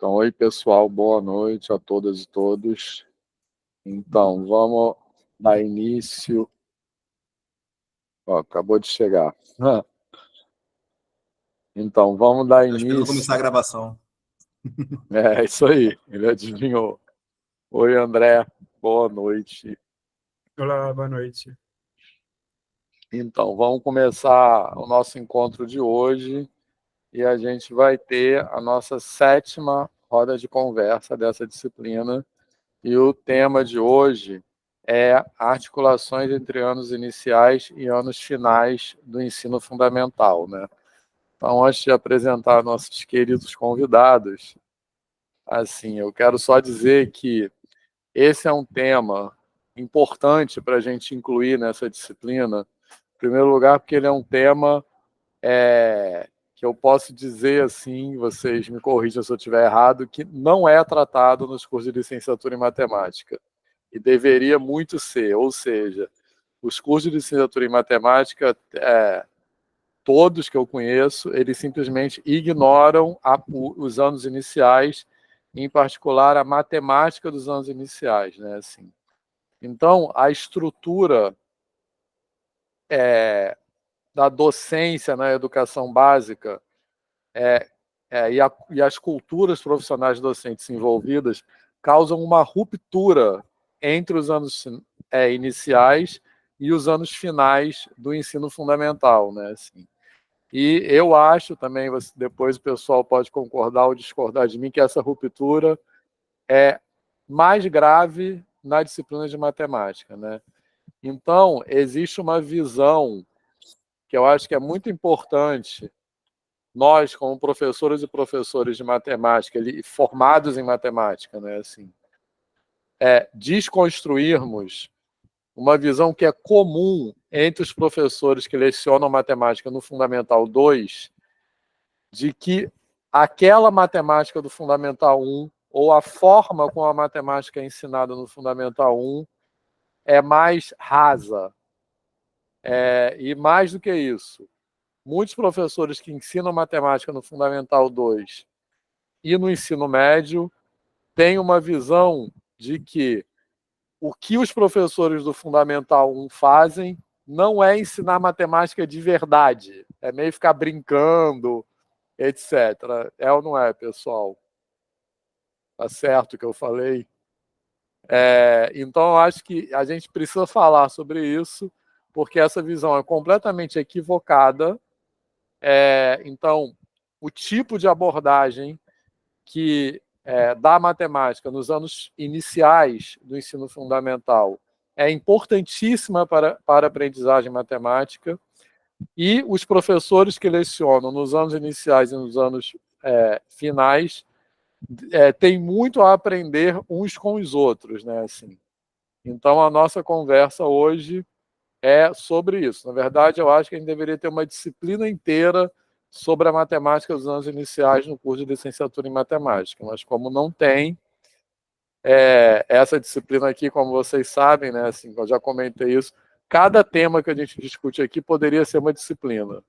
Então, oi pessoal, boa noite a todas e todos. Então, vamos dar início. Ó, acabou de chegar. Então, vamos dar Estou esperando começar a início. gravação. É isso aí, ele adivinhou. Oi, André, boa noite. Olá, boa noite. Então, vamos começar o nosso encontro de hoje e a gente vai ter a nossa 7ª roda de conversa dessa disciplina. E o tema de hoje é articulações entre anos iniciais e anos finais do ensino fundamental, né? Então, antes de apresentar nossos queridos convidados, assim, eu quero só dizer que esse é um tema importante para a gente incluir nessa disciplina. Em primeiro lugar, porque ele é um tema que eu posso dizer assim, vocês me corrijam se eu estiver errado, que não é tratado nos cursos de licenciatura em matemática. E deveria muito ser, ou seja, os cursos de licenciatura em matemática, todos que eu conheço, eles simplesmente ignoram os anos iniciais, em particular a matemática dos anos iniciais, né? Assim. Então, a estrutura da docência na educação básica e as culturas profissionais docentes envolvidas causam uma ruptura entre os anos iniciais e os anos finais do ensino fundamental, né? Assim. E eu acho também, depois o pessoal pode concordar ou discordar de mim, que essa ruptura é mais grave na disciplina de matemática, né? Então, existe uma visão que eu acho que é muito importante nós, como professores e professores de matemática, formados em matemática, né, assim, desconstruirmos uma visão que é comum entre os professores que lecionam matemática no Fundamental 2, de que aquela matemática do Fundamental 1 ou a forma como a matemática é ensinada no Fundamental 1 é mais rasa. E mais do que isso, muitos professores que ensinam matemática no Fundamental 2 e no ensino médio têm uma visão de que o que os professores do Fundamental 1 fazem não é ensinar matemática de verdade, é meio ficar brincando, etc. É ou não é, pessoal? Tá certo o que eu falei? Então, eu acho que a gente precisa falar sobre isso, porque essa visão é completamente equivocada. Então, o tipo de abordagem que da matemática nos anos iniciais do ensino fundamental é importantíssima para a aprendizagem matemática, e os professores que lecionam nos anos iniciais e nos anos finais têm muito a aprender uns com os outros, né? Assim. Então, a nossa conversa hoje é sobre isso. Na verdade, eu acho que a gente deveria ter uma disciplina inteira sobre a matemática dos anos iniciais no curso de licenciatura em matemática, mas como não tem, essa disciplina aqui, como vocês sabem, né, assim, eu já comentei isso, cada tema que a gente discute aqui poderia ser uma disciplina.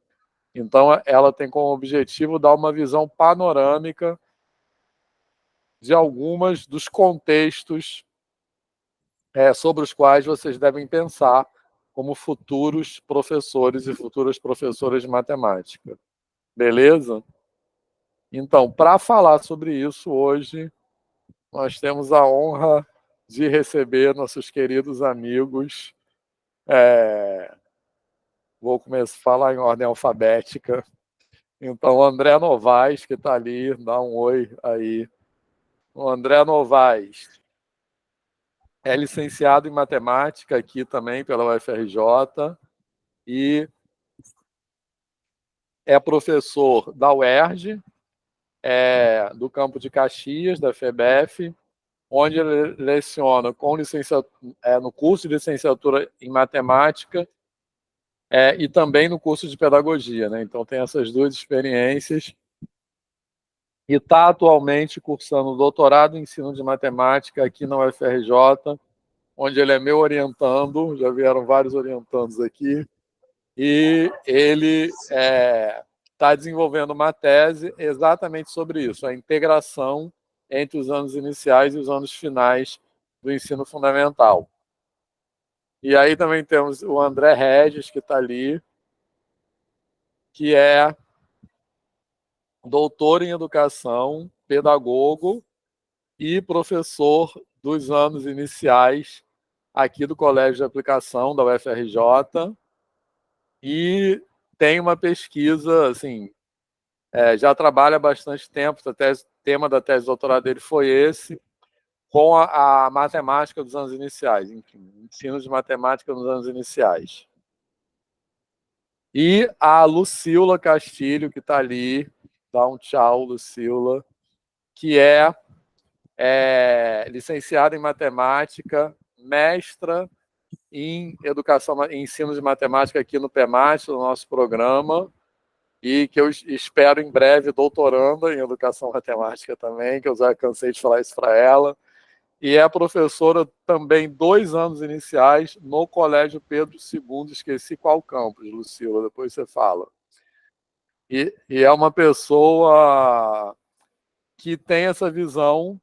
Então, ela tem como objetivo dar uma visão panorâmica de algumas dos contextos sobre os quais vocês devem pensar como futuros professores e futuras professoras de matemática. Beleza? Então, para falar sobre isso hoje, nós temos a honra de receber nossos queridos amigos. Vou começar a falar em ordem alfabética. Então, André Novaes, que está ali, dá um oi aí. O André Novaes é licenciado em matemática aqui também pela UFRJ e é professor da UERJ, do campo de Caxias, da FEBEF, onde ele leciona no curso de licenciatura em matemática e também no curso de pedagogia, né? Então tem essas duas experiências e está atualmente cursando doutorado em ensino de matemática aqui na UFRJ, onde ele é meu orientando, já vieram vários orientandos aqui, e ele está desenvolvendo uma tese exatamente sobre isso, a integração entre os anos iniciais e os anos finais do ensino fundamental. E aí também temos o André Regis, que está ali, que é doutor em educação, pedagogo e professor dos anos iniciais aqui do Colégio de Aplicação da UFRJ, e tem uma pesquisa, assim, já trabalha há bastante tempo, o tema da tese de doutorado dele foi esse, com a matemática dos anos iniciais, enfim, ensino de matemática nos anos iniciais. E a Lucila Castilho, que está ali, dá um tchau, Lucila, que é licenciada em matemática, mestra em educação, em ensino de matemática aqui no PEMAT, no nosso programa, e que eu espero em breve doutoranda em educação matemática também, que eu já cansei de falar isso para ela, e é professora também 2 anos iniciais no Colégio Pedro II, esqueci qual campus, Lucila, depois você fala. E é uma pessoa que tem essa visão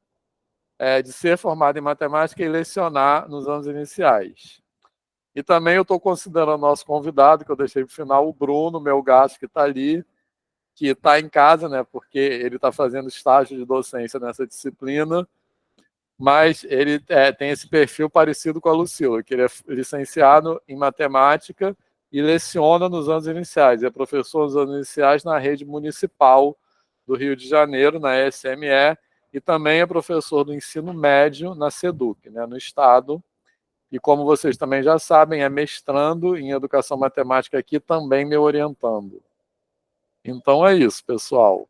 de ser formada em matemática e lecionar nos anos iniciais. E também eu estou considerando nosso convidado, que eu deixei para o final, o Bruno Melgaço, que está ali, que está em casa, né, porque ele está fazendo estágio de docência nessa disciplina, mas ele tem esse perfil parecido com a Lucila, que ele é licenciado em matemática e leciona nos anos iniciais, é professor nos anos iniciais na rede municipal do Rio de Janeiro, na ESME, e também é professor do ensino médio na SEDUC, né, no estado, e como vocês também já sabem, é mestrando em educação matemática aqui, também me orientando. Então é isso, pessoal.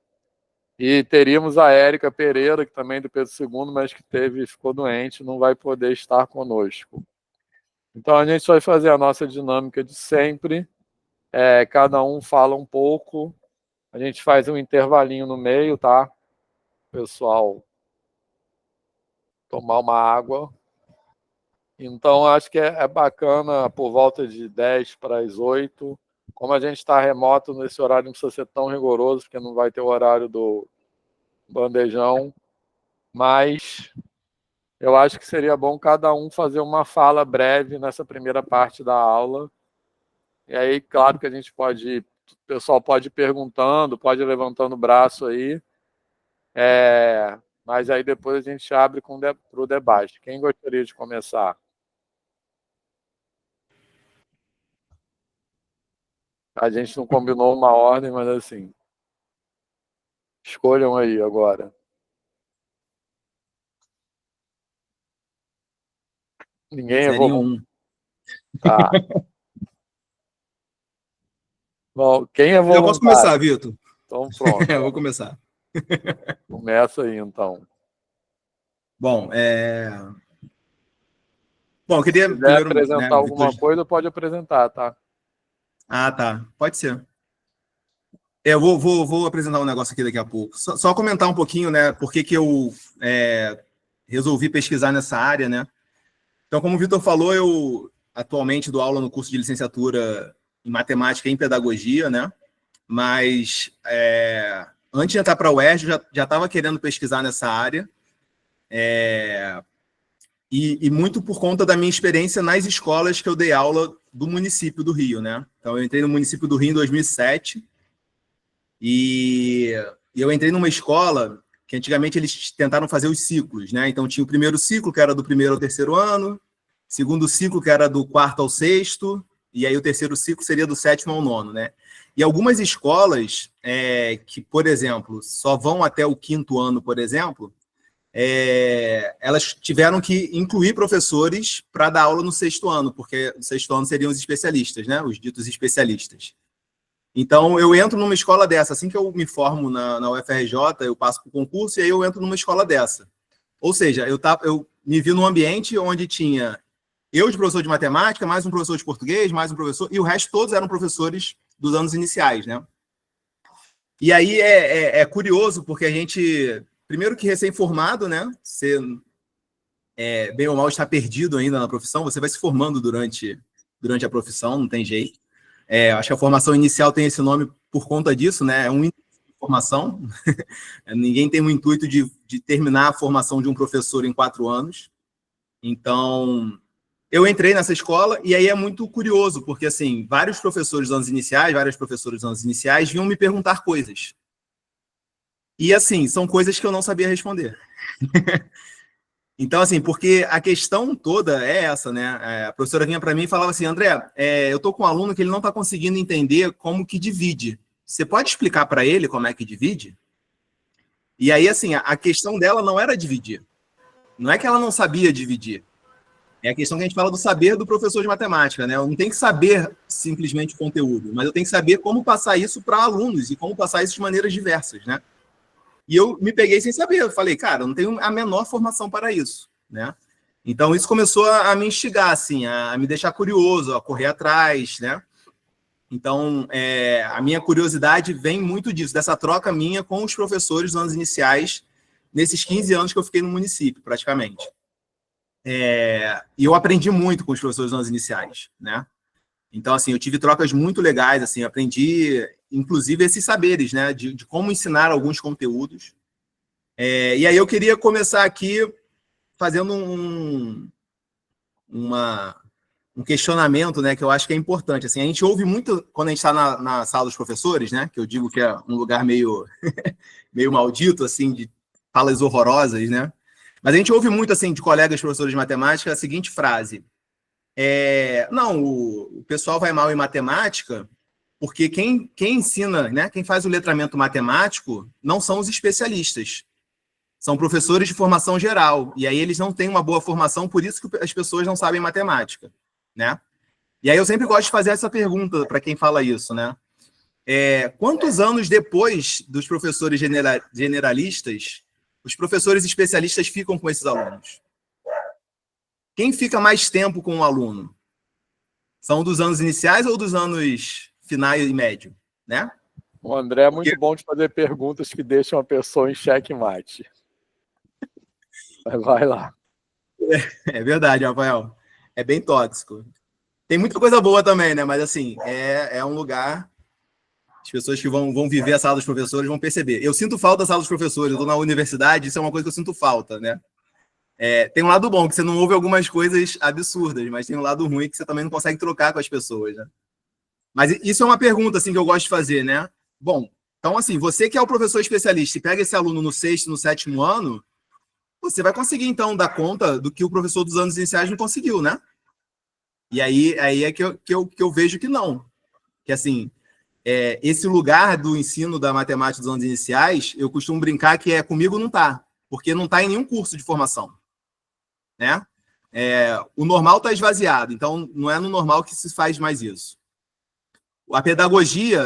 E teríamos a Érica Pereira, que também é do Pedro II, mas que ficou doente, não vai poder estar conosco. Então a gente vai fazer a nossa dinâmica de sempre, cada um fala um pouco, a gente faz um intervalinho no meio, tá? Pessoal, tomar uma água. Então, acho que é bacana, por volta de 10 para as 8. Como a gente está remoto, nesse horário não precisa ser tão rigoroso, porque não vai ter o horário do bandejão. Mas eu acho que seria bom cada um fazer uma fala breve nessa primeira parte da aula. E aí, claro que a gente pode... O pessoal pode ir perguntando, pode ir levantando o braço aí. Mas aí depois a gente abre para o debate. Quem gostaria de começar? A gente não combinou uma ordem, mas assim, escolham aí agora. Ninguém evocou. Um. Tá. Bom, quem é voluntário? Eu posso começar, Vitor? Então pronto. Eu vou começar. Começa aí, então. Bom, Bom, eu queria... Se quiser primeiro, apresentar alguma coisa, pode apresentar, tá? Ah, tá. Pode ser. Eu vou apresentar um negócio aqui daqui a pouco. Só comentar um pouquinho, né, por que eu resolvi pesquisar nessa área, né? Então, como o Vitor falou, eu atualmente dou aula no curso de licenciatura em matemática e em pedagogia, né? Mas antes de entrar para a UERJ, já estava querendo pesquisar nessa área, e muito por conta da minha experiência nas escolas que eu dei aula do município do Rio, né? Então, eu entrei no município do Rio em 2007, e eu entrei numa escola que antigamente eles tentaram fazer os ciclos, né? Então, tinha o primeiro ciclo, que era do 1º ao 3º ano, segundo ciclo, que era do 4º ao 6º, e aí o terceiro ciclo seria do 7º ao 9º, né? E algumas escolas que, por exemplo, só vão até o 5º ano, por exemplo, elas tiveram que incluir professores para dar aula no 6º ano, porque no 6º ano seriam os especialistas, né? Os ditos especialistas. Então, eu entro numa escola dessa. Assim que eu me formo na UFRJ, eu passo para o concurso e aí eu entro numa escola dessa. Ou seja, eu me vi num ambiente onde tinha eu de professor de matemática, mais um professor de português, mais um professor, e o resto todos eram professores dos anos iniciais, né? E aí é curioso, porque a gente, primeiro que recém-formado, né? Você, bem ou mal, está perdido ainda na profissão, você vai se formando durante a profissão, não tem jeito. Acho que a formação inicial tem esse nome por conta disso, né? É um formação. Ninguém tem o intuito de terminar a formação de um professor em 4 anos. Então, eu entrei nessa escola e aí é muito curioso, porque, assim, várias professoras dos anos iniciais vinham me perguntar coisas. E, assim, são coisas que eu não sabia responder. Então, assim, porque a questão toda é essa, né? A professora vinha para mim e falava assim, André, eu estou com um aluno que ele não está conseguindo entender como que divide. Você pode explicar para ele como é que divide? E aí, assim, a questão dela não era dividir. Não é que ela não sabia dividir. É a questão que a gente fala do saber do professor de matemática, né? Eu não tenho que saber simplesmente o conteúdo, mas eu tenho que saber como passar isso para alunos e como passar isso de maneiras diversas, né? E eu me peguei sem saber. Eu falei, cara, eu não tenho a menor formação para isso, né? Então, isso começou a me instigar, assim, a me deixar curioso, a correr atrás, né? Então, a minha curiosidade vem muito disso, dessa troca minha com os professores dos anos iniciais, nesses 15 anos que eu fiquei no município, praticamente. E eu aprendi muito com os professores dos anos iniciais, né? Então, assim, eu tive trocas muito legais, assim, aprendi, inclusive, esses saberes, né? De como ensinar alguns conteúdos. E aí eu queria começar aqui fazendo um questionamento, né, que eu acho que é importante. Assim, a gente ouve muito, quando a gente está na sala dos professores, né, que eu digo que é um lugar meio, meio maldito, assim, de falas horrorosas, né? Mas a gente ouve muito, assim, de colegas professores de matemática, a seguinte frase. Não, o pessoal vai mal em matemática porque quem ensina, né, quem faz o letramento matemático não são os especialistas. São professores de formação geral. E aí eles não têm uma boa formação, por isso que as pessoas não sabem matemática, né? E aí eu sempre gosto de fazer essa pergunta para quem fala isso, né? Quantos anos depois dos professores generalistas, os professores especialistas ficam com esses alunos? Quem fica mais tempo com o aluno? São dos anos iniciais ou dos anos finais e médio, né? O André é muito bom de fazer perguntas que deixam a pessoa em xeque-mate. Vai lá. É verdade, Rafael. É bem tóxico. Tem muita coisa boa também, né? Mas, assim, é um lugar... As pessoas que vão viver a sala dos professores vão perceber. Eu sinto falta da sala dos professores. Eu estou na universidade, isso é uma coisa que eu sinto falta, né? Tem um lado bom, que você não ouve algumas coisas absurdas, mas tem um lado ruim que você também não consegue trocar com as pessoas, né? Mas isso é uma pergunta, assim, que eu gosto de fazer, né? Bom, então, assim, você que é o professor especialista e pega esse aluno no 6º, no 7º ano, você vai conseguir, então, dar conta do que o professor dos anos iniciais não conseguiu, né? E aí é que eu vejo que não. Que, assim, esse lugar do ensino da matemática dos anos iniciais, eu costumo brincar que comigo não está, porque não está em nenhum curso de formação, né? O normal está esvaziado, então não é no normal que se faz mais isso. A pedagogia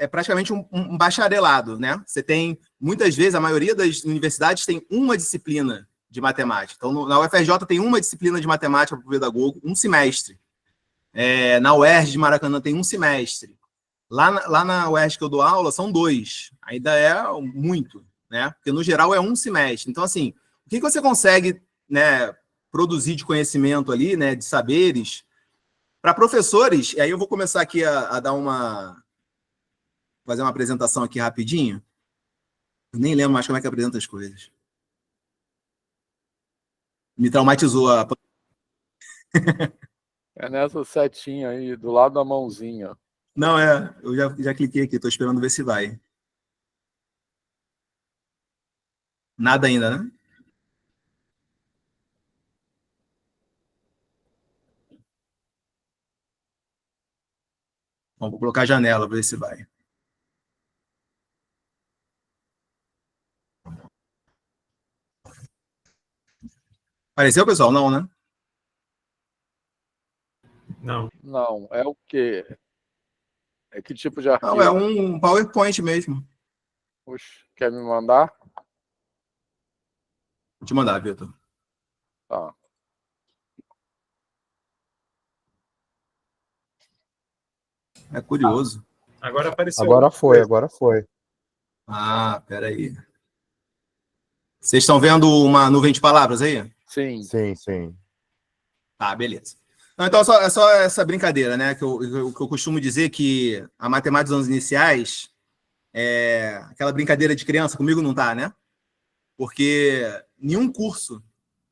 é praticamente um bacharelado, né? Você tem, muitas vezes, a maioria das universidades tem uma disciplina de matemática. Então, na UFRJ tem uma disciplina de matemática para o pedagogo, um semestre. Na UERJ de Maracanã tem um semestre. Lá na UERJ que eu dou aula, são 2. Ainda é muito, né? Porque, no geral, é um semestre. Então, assim, o que você consegue, né, produzir de conhecimento ali, né, de saberes, para professores, e aí eu vou começar aqui a dar fazer uma apresentação aqui rapidinho. Eu nem lembro mais como é que apresenta as coisas. Me traumatizou a... É nessa setinha aí, do lado da mãozinha. Não, eu já cliquei aqui, estou esperando ver se vai. Nada ainda, né? Bom, vou colocar a janela para ver se vai. Apareceu, pessoal? Não, né? Não. Não, é o quê? É que tipo de arquivo? Não, é um PowerPoint mesmo. Puxa, quer me mandar? Vou te mandar, Vitor. Tá. É curioso. Agora apareceu. Agora foi. Ah, peraí. Vocês estão vendo uma nuvem de palavras aí? Sim. Sim. Ah, beleza. Não, então, é só essa brincadeira, né? Que eu costumo dizer que a matemática dos anos iniciais aquela brincadeira de criança, comigo não tá, né? Porque nenhum curso,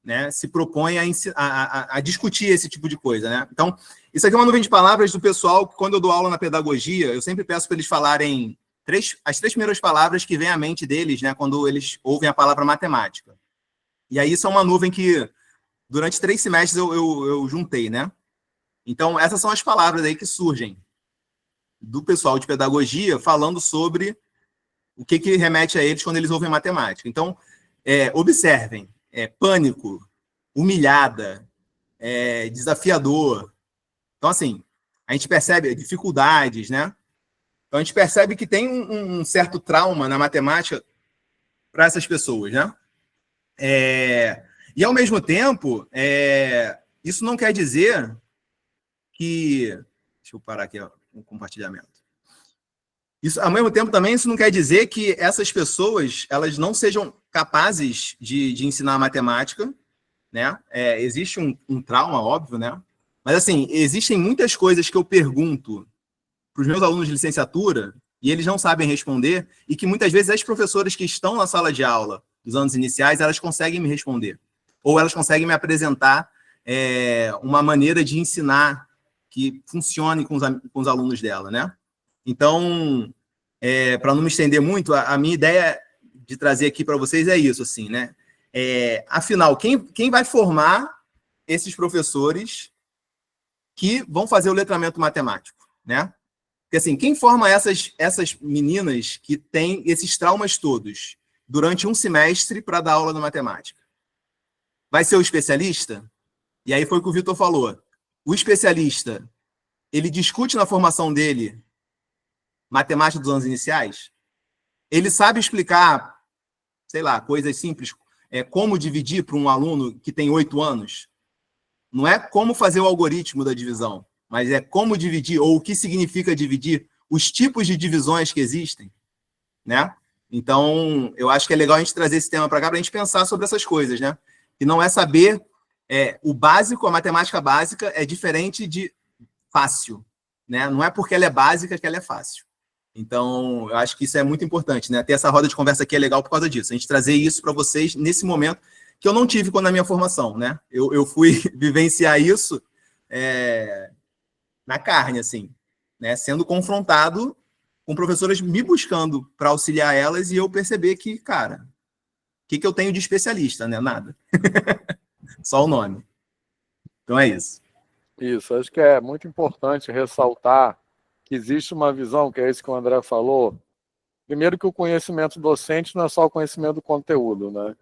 né, se propõe a discutir esse tipo de coisa, né? Então, isso aqui é uma nuvem de palavras do pessoal que, quando eu dou aula na pedagogia, eu sempre peço para eles falarem as 3 primeiras palavras que vêm à mente deles, né, quando eles ouvem a palavra matemática. E aí isso é uma nuvem que, durante 3 semestres, eu juntei, né? Então, essas são as palavras aí que surgem do pessoal de pedagogia falando sobre o que remete a eles quando eles ouvem matemática. Então, observem, pânico, humilhada, desafiador. Então, assim, a gente percebe dificuldades, né? Então, a gente percebe que tem um certo trauma na matemática para essas pessoas, né? E, ao mesmo tempo, isso não quer dizer que... Deixa eu parar aqui, ó, o compartilhamento. Isso, ao mesmo tempo, também, isso não quer dizer que essas pessoas elas não sejam capazes de ensinar matemática, né? Existe um trauma, óbvio, né? Mas, assim, existem muitas coisas que eu pergunto para os meus alunos de licenciatura e eles não sabem responder e que, muitas vezes, as professoras que estão na sala de aula dos anos iniciais, elas conseguem me responder. Ou elas conseguem me apresentar uma maneira de ensinar que funcione com os alunos dela, né? Então, para não me estender muito, a minha ideia de trazer aqui para vocês é isso, assim, né? Afinal, quem vai formar esses professores que vão fazer o letramento matemático, né? Porque, assim, quem forma essas meninas que têm esses traumas todos durante um semestre para dar aula de matemática? Vai ser o especialista? E aí foi o que o Vitor falou. O especialista, ele discute na formação dele matemática dos anos iniciais? Ele sabe explicar, sei lá, coisas simples, como dividir para um aluno que tem 8 anos? Não é como fazer o algoritmo da divisão, mas é como dividir, ou o que significa dividir, os tipos de divisões que existem, né? Então, eu acho que é legal a gente trazer esse tema para cá para a gente pensar sobre essas coisas, né? E não é saber o básico, a matemática básica é diferente de fácil, né? Não é porque ela é básica que ela é fácil. Então, eu acho que isso é muito importante, né? Ter essa roda de conversa aqui é legal por causa disso. A gente trazer isso para vocês nesse momento que eu não tive quando na minha formação, né? Eu fui vivenciar isso na carne, assim, né? Sendo confrontado com professoras me buscando para auxiliar elas e eu perceber que, cara, o que eu tenho de especialista, né? Nada. Só o nome. Então é isso. Isso, acho que é muito importante ressaltar que existe uma visão, que é isso que o André falou. Primeiro, que o conhecimento docente não é só o conhecimento do conteúdo, né?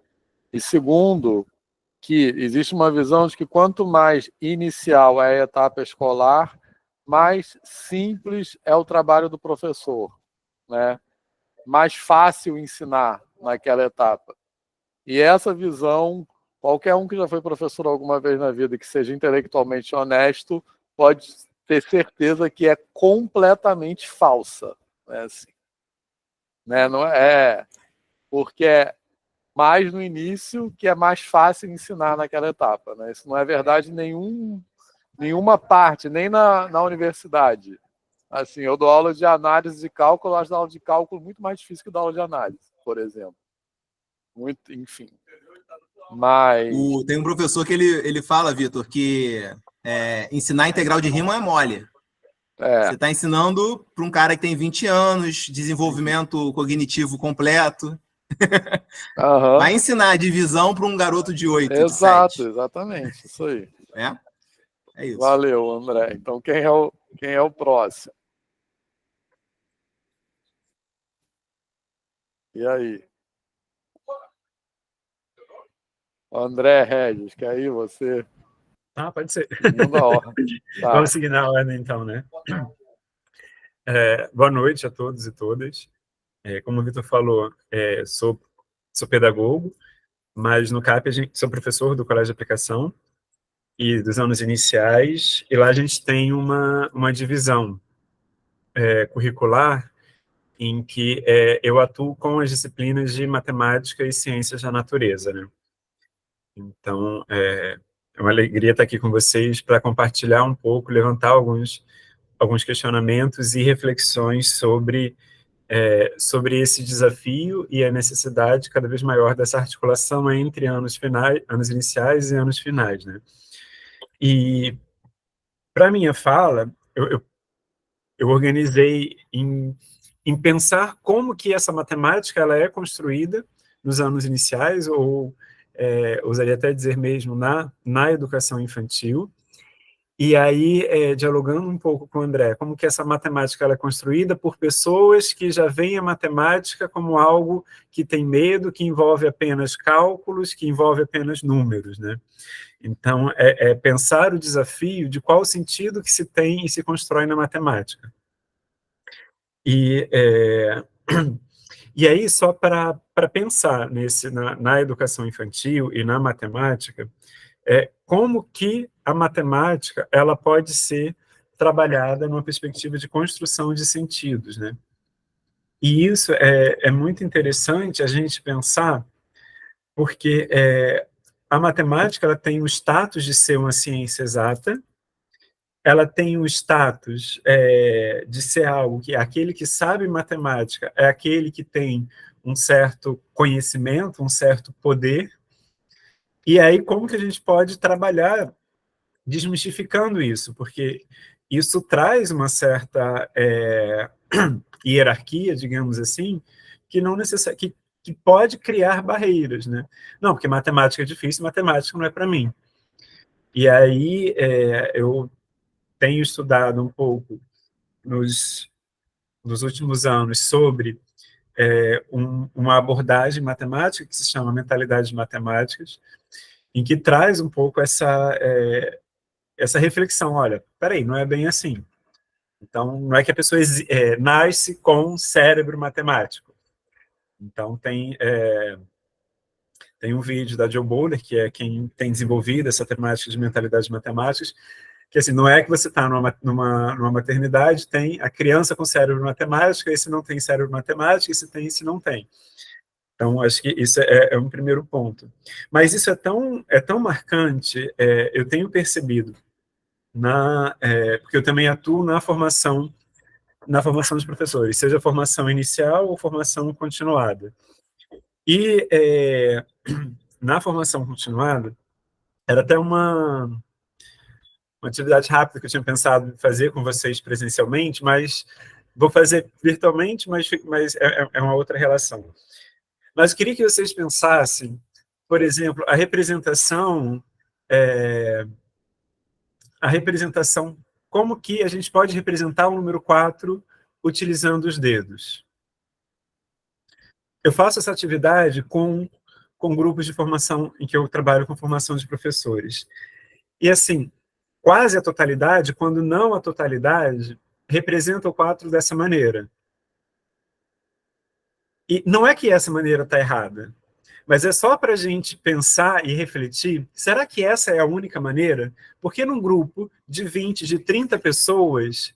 E segundo, que existe uma visão de que quanto mais inicial é a etapa escolar, mais simples é o trabalho do professor, né? Mais fácil ensinar naquela etapa. E essa visão, qualquer um que já foi professor alguma vez na vida que seja intelectualmente honesto, pode ter certeza que é completamente falsa. Né? Assim, né? Não porque é mais no início que é mais fácil ensinar naquela etapa. Né? Isso não é verdade em nenhuma parte, nem na universidade. Assim, eu dou aula de análise de cálculo, eu acho a aula de cálculo muito mais difícil que dar aula de análise, por exemplo. Muito, enfim. Mas... Tem um professor que ele fala, Vitor, que ensinar integral de rima é mole. Você está ensinando para um cara que tem 20 anos, desenvolvimento cognitivo completo. Uhum. Vai ensinar a divisão para um garoto de 8, Exato, de 7. Exatamente, isso aí. É isso. Valeu, André. Então, quem é o próximo? E aí? André Regis, quer ir você? Pode ser. Segunda ordem. Tá. Vamos seguir na ordem, então, né? Boa noite a todos e todas. Como o Vitor falou, sou pedagogo, mas no CAP sou professor do Colégio de Aplicação e dos anos iniciais, e lá a gente tem uma divisão curricular em que eu atuo com as disciplinas de matemática e ciências da natureza, né? Então, é uma alegria estar aqui com vocês para compartilhar um pouco, levantar alguns questionamentos e reflexões sobre sobre esse desafio e a necessidade cada vez maior dessa articulação entre anos iniciais e anos finais, né? E, para minha fala, eu organizei em pensar como que essa matemática ela é construída nos anos iniciais, ou ousaria até dizer mesmo na educação infantil, e aí, dialogando um pouco com o André, como que essa matemática ela é construída por pessoas que já veem a matemática como algo que tem medo, que envolve apenas cálculos, que envolve apenas números, né? Então, pensar o desafio de qual sentido que se tem e se constrói na matemática. E, e aí, só para pensar na educação infantil e na matemática, como que a matemática ela pode ser trabalhada numa perspectiva de construção de sentidos, né? E isso é muito interessante a gente pensar, porque a matemática ela tem o status de ser uma ciência exata, ela tem o status de ser algo que aquele que sabe matemática é aquele que tem um certo conhecimento, um certo poder, e aí como que a gente pode trabalhar desmistificando isso, porque isso traz uma certa hierarquia, digamos assim, que não que pode criar barreiras, né? Não, porque matemática é difícil, matemática não é para mim. E aí eu tenho estudado um pouco nos últimos anos sobre uma abordagem matemática que se chama mentalidades matemáticas, em que traz um pouco essa reflexão, olha, peraí, não é bem assim. Então, não é que a pessoa nasce com cérebro matemático. Então, tem um vídeo da Joe Bowler, que é quem tem desenvolvido essa temática de mentalidades matemáticas, que assim, não é que você está numa maternidade, tem a criança com cérebro matemático, esse não tem cérebro matemático, esse tem, esse não tem. Então, acho que isso é um primeiro ponto. Mas isso é tão marcante, eu tenho percebido, porque eu também atuo na formação dos professores, seja formação inicial ou formação continuada. E na formação continuada, era até uma atividade rápida que eu tinha pensado em fazer com vocês presencialmente, mas vou fazer virtualmente, mas é uma outra relação. Mas eu queria que vocês pensassem, por exemplo, a representação, como que a gente pode representar o número 4 utilizando os dedos. Eu faço essa atividade com grupos de formação, em que eu trabalho com formação de professores. E, assim, quase a totalidade, quando não a totalidade, representa o 4 dessa maneira. E não é que essa maneira está errada, mas é só para a gente pensar e refletir, será que essa é a única maneira? Porque num grupo de 20, de 30 pessoas,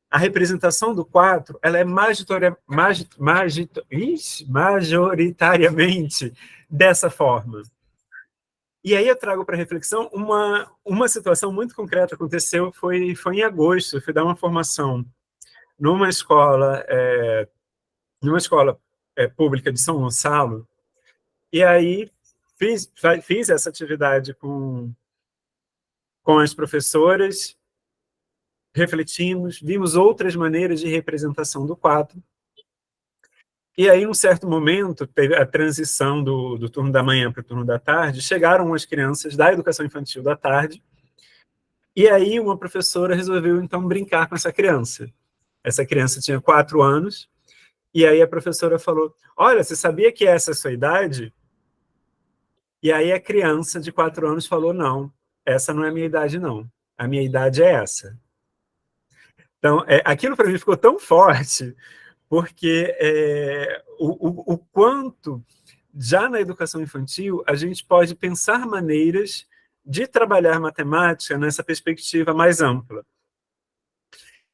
a representação do 4 ela é majoritariamente dessa forma. E aí eu trago para reflexão uma situação muito concreta, aconteceu, foi em agosto, eu fui dar uma formação numa escola pública de São Gonçalo, e aí fiz essa atividade com as professoras, refletimos, vimos outras maneiras de representação do 4, e aí, em um certo momento, teve a transição do turno da manhã para o turno da tarde, chegaram as crianças da educação infantil da tarde, e aí uma professora resolveu, então, brincar com essa criança. Essa criança tinha 4 anos, e aí a professora falou, olha, você sabia que essa é a sua idade? E aí a criança de 4 anos falou, não, essa não é a minha idade, não. A minha idade é essa. Então, aquilo para mim ficou tão forte, porque o quanto, já na educação infantil, a gente pode pensar maneiras de trabalhar matemática nessa perspectiva mais ampla.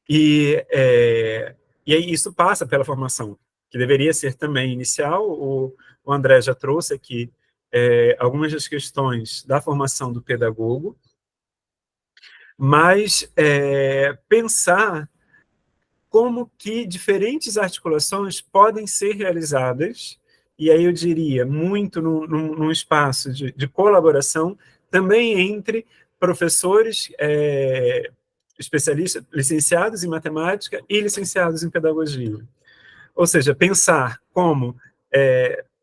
E aí isso passa pela formação, que deveria ser também inicial. O André já trouxe aqui algumas das questões da formação do pedagogo, mas pensar como que diferentes articulações podem ser realizadas, e aí eu diria, muito num espaço de colaboração, também entre professores especialistas, licenciados em matemática e licenciados em pedagogia. Ou seja, pensar como,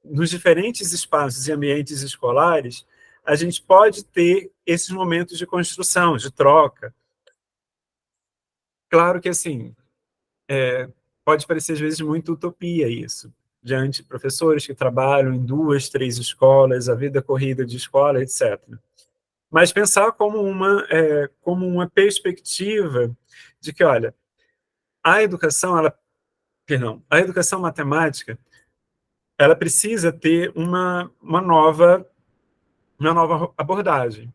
nos diferentes espaços e ambientes escolares, a gente pode ter esses momentos de construção, de troca. Claro que, assim, pode parecer, às vezes, muito utopia isso, diante de professores que trabalham em 2, 3 escolas, a vida corrida de escola, etc. Mas pensar como uma perspectiva de que, olha, a educação matemática, ela precisa ter uma nova abordagem.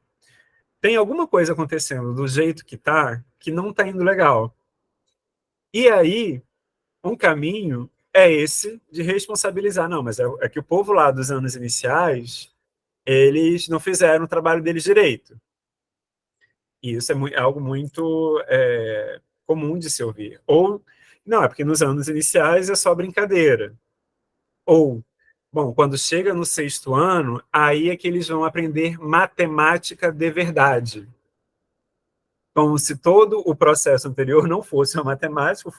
Tem alguma coisa acontecendo do jeito que está, que não está indo legal. E aí, um caminho é esse de responsabilizar. Não, mas é que o povo lá dos anos iniciais, eles não fizeram o trabalho deles direito. E isso é algo muito comum de se ouvir. Ou, não, é porque nos anos iniciais é só brincadeira. Ou, bom, quando chega no 6º ano, aí é que eles vão aprender matemática de verdade. Como se todo o processo anterior não fosse uma matemática,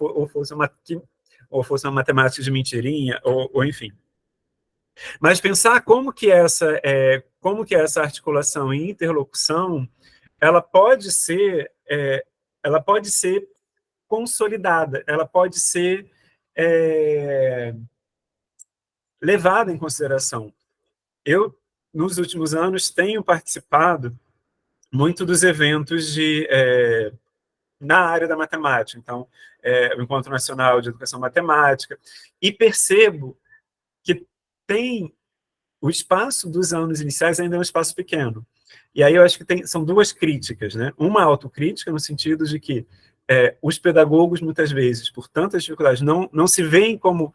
ou fosse uma matemática de mentirinha, ou enfim. Mas pensar como que essa articulação e interlocução, ela pode ser consolidada, ela pode ser levada em consideração. Eu, nos últimos anos, tenho participado muito dos eventos na área da matemática. Então, o Encontro Nacional de Educação Matemática, e percebo que o espaço dos anos iniciais ainda é um espaço pequeno. E aí eu acho que são 2 críticas, né? Uma autocrítica, no sentido de que os pedagogos, muitas vezes, por tantas dificuldades, não se veem como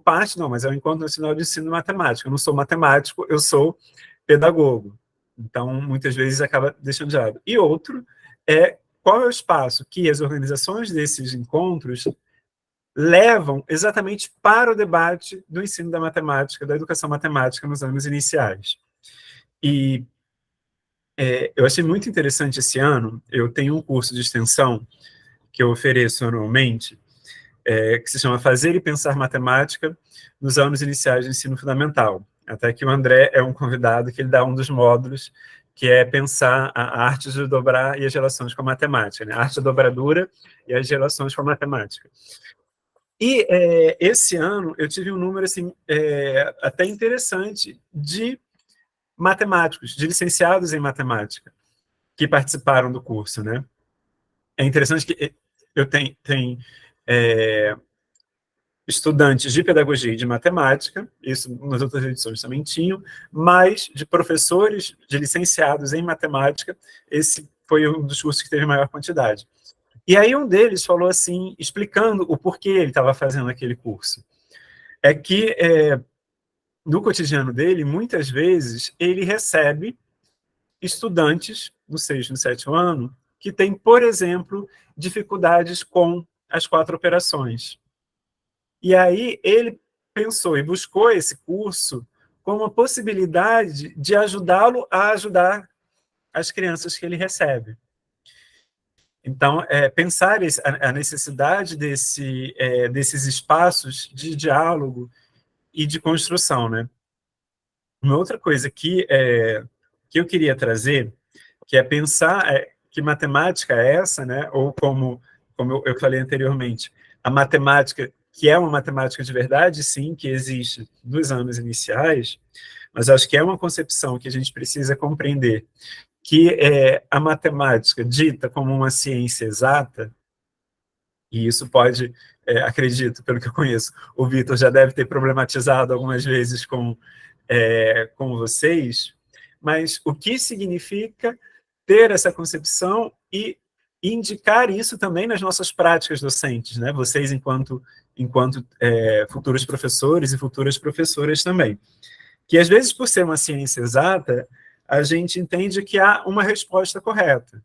parte, não, mas é o Encontro Nacional de Ensino Matemática. Eu não sou matemático, eu sou pedagogo. Então, muitas vezes, acaba deixando de lado. E outro qual é o espaço que as organizações desses encontros levam exatamente para o debate do ensino da matemática, da educação matemática nos anos iniciais. E eu achei muito interessante esse ano, eu tenho um curso de extensão que eu ofereço anualmente, que se chama Fazer e Pensar Matemática nos anos iniciais do ensino fundamental. Até que o André é um convidado que ele dá um dos módulos, que é pensar a arte de dobrar e as relações com a matemática, né? A arte dobradura e as relações com a matemática. E esse ano eu tive um número assim, até interessante de matemáticos, de licenciados em matemática, que participaram do curso, né? É interessante que eu tenho estudantes de pedagogia e de matemática, isso nas outras edições também tinham, mas de professores, de licenciados em matemática, esse foi um dos cursos que teve maior quantidade. E aí um deles falou assim, explicando o porquê ele estava fazendo aquele curso. É que, no cotidiano dele, muitas vezes, ele recebe estudantes no 6º e no 7º ano que têm, por exemplo, dificuldades com as 4 operações. E aí ele pensou e buscou esse curso como uma possibilidade de ajudá-lo a ajudar as crianças que ele recebe. Então, pensar a necessidade desses espaços de diálogo e de construção, né? Uma outra coisa que eu queria trazer, que é pensar que matemática é essa, né? Ou como eu falei anteriormente, a matemática, que é uma matemática de verdade, sim, que existe nos anos iniciais, mas acho que é uma concepção que a gente precisa compreender, que a matemática dita como uma ciência exata, e isso pode, acredito, pelo que eu conheço, o Vitor já deve ter problematizado algumas vezes com vocês, mas o que significa ter essa concepção e indicar isso também nas nossas práticas docentes, né? Vocês enquanto futuros professores e futuras professoras também. Que às vezes, por ser uma ciência exata, a gente entende que há uma resposta correta.